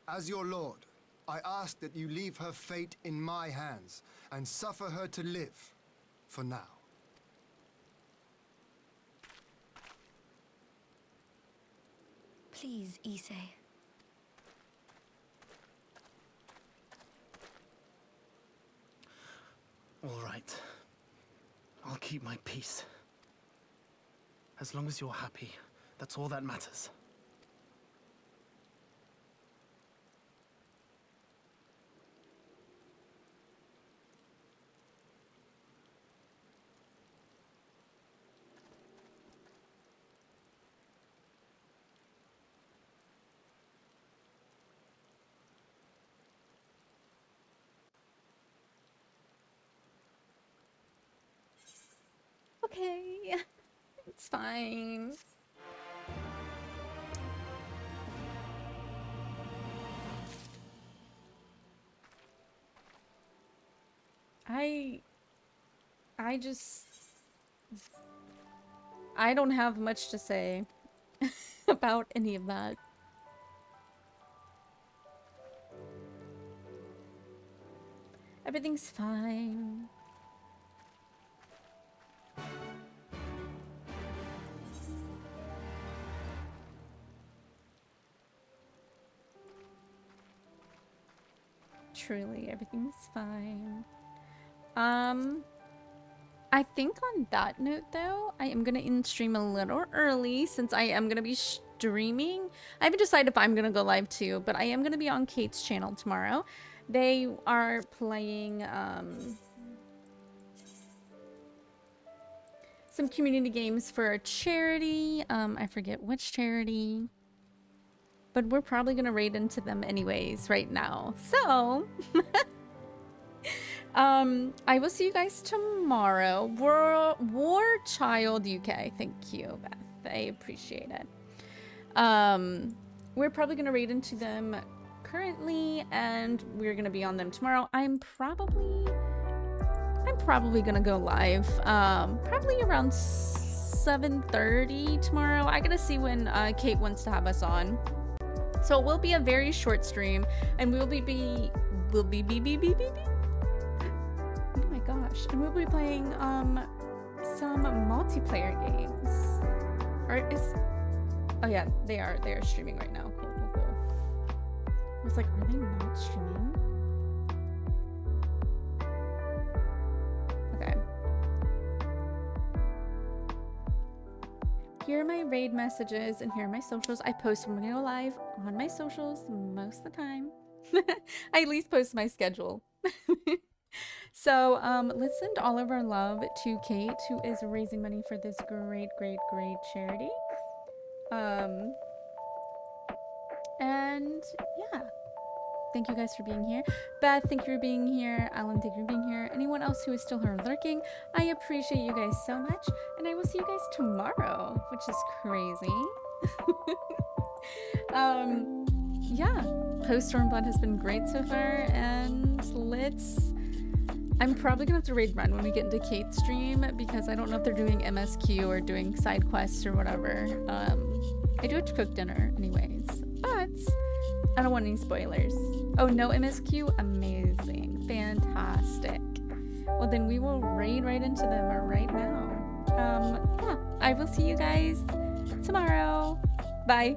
As your lord, I ask that you leave her fate in my hands, and suffer her to live, for now. Please, Issei. All right. I'll keep my peace. As long as you're happy, that's all that matters. Okay. It's fine. I don't have much to say about any of that. Everything's fine. Truly, everything's fine. I think on that note though, I am gonna end stream a little early since I am gonna be streaming. I haven't decided if I'm gonna go live too, but I am gonna be on Kate's channel tomorrow. They are playing some community games for a charity. I forget which charity. But we're probably gonna raid into them anyways right now. So I will see you guys tomorrow. War Child UK. Thank you, Beth. I appreciate it. We're probably gonna raid into them currently, and we're gonna be on them tomorrow. I'm probably gonna go live. Probably around 7:30 tomorrow. I gotta see when Kate wants to have us on. So it will be a very short stream, and we'll be oh my gosh, and we'll be playing some multiplayer games. Oh yeah, they are streaming right now. Cool. I was like, are they not streaming? Okay. Here are my raid messages, and here are my socials. I post when we go live on my socials most of the time. I at least post my schedule. So let's send all of our love to Kate, who is raising money for this great charity. And yeah, thank you guys for being here. Beth, thank you for being here. Alan, thank you for being here. Anyone else who is still here lurking, I appreciate you guys so much, and I will see you guys tomorrow, which is crazy. Yeah, post Stormblood has been great so far, and I'm probably gonna have to raid run when we get into Kate's stream, because I don't know if they're doing MSQ or doing side quests or whatever. I do have to cook dinner anyways, but I don't want any spoilers. Oh, no MSQ? Amazing. Fantastic. Well, then we will raid right into them right now. Yeah, I will see you guys tomorrow. Bye.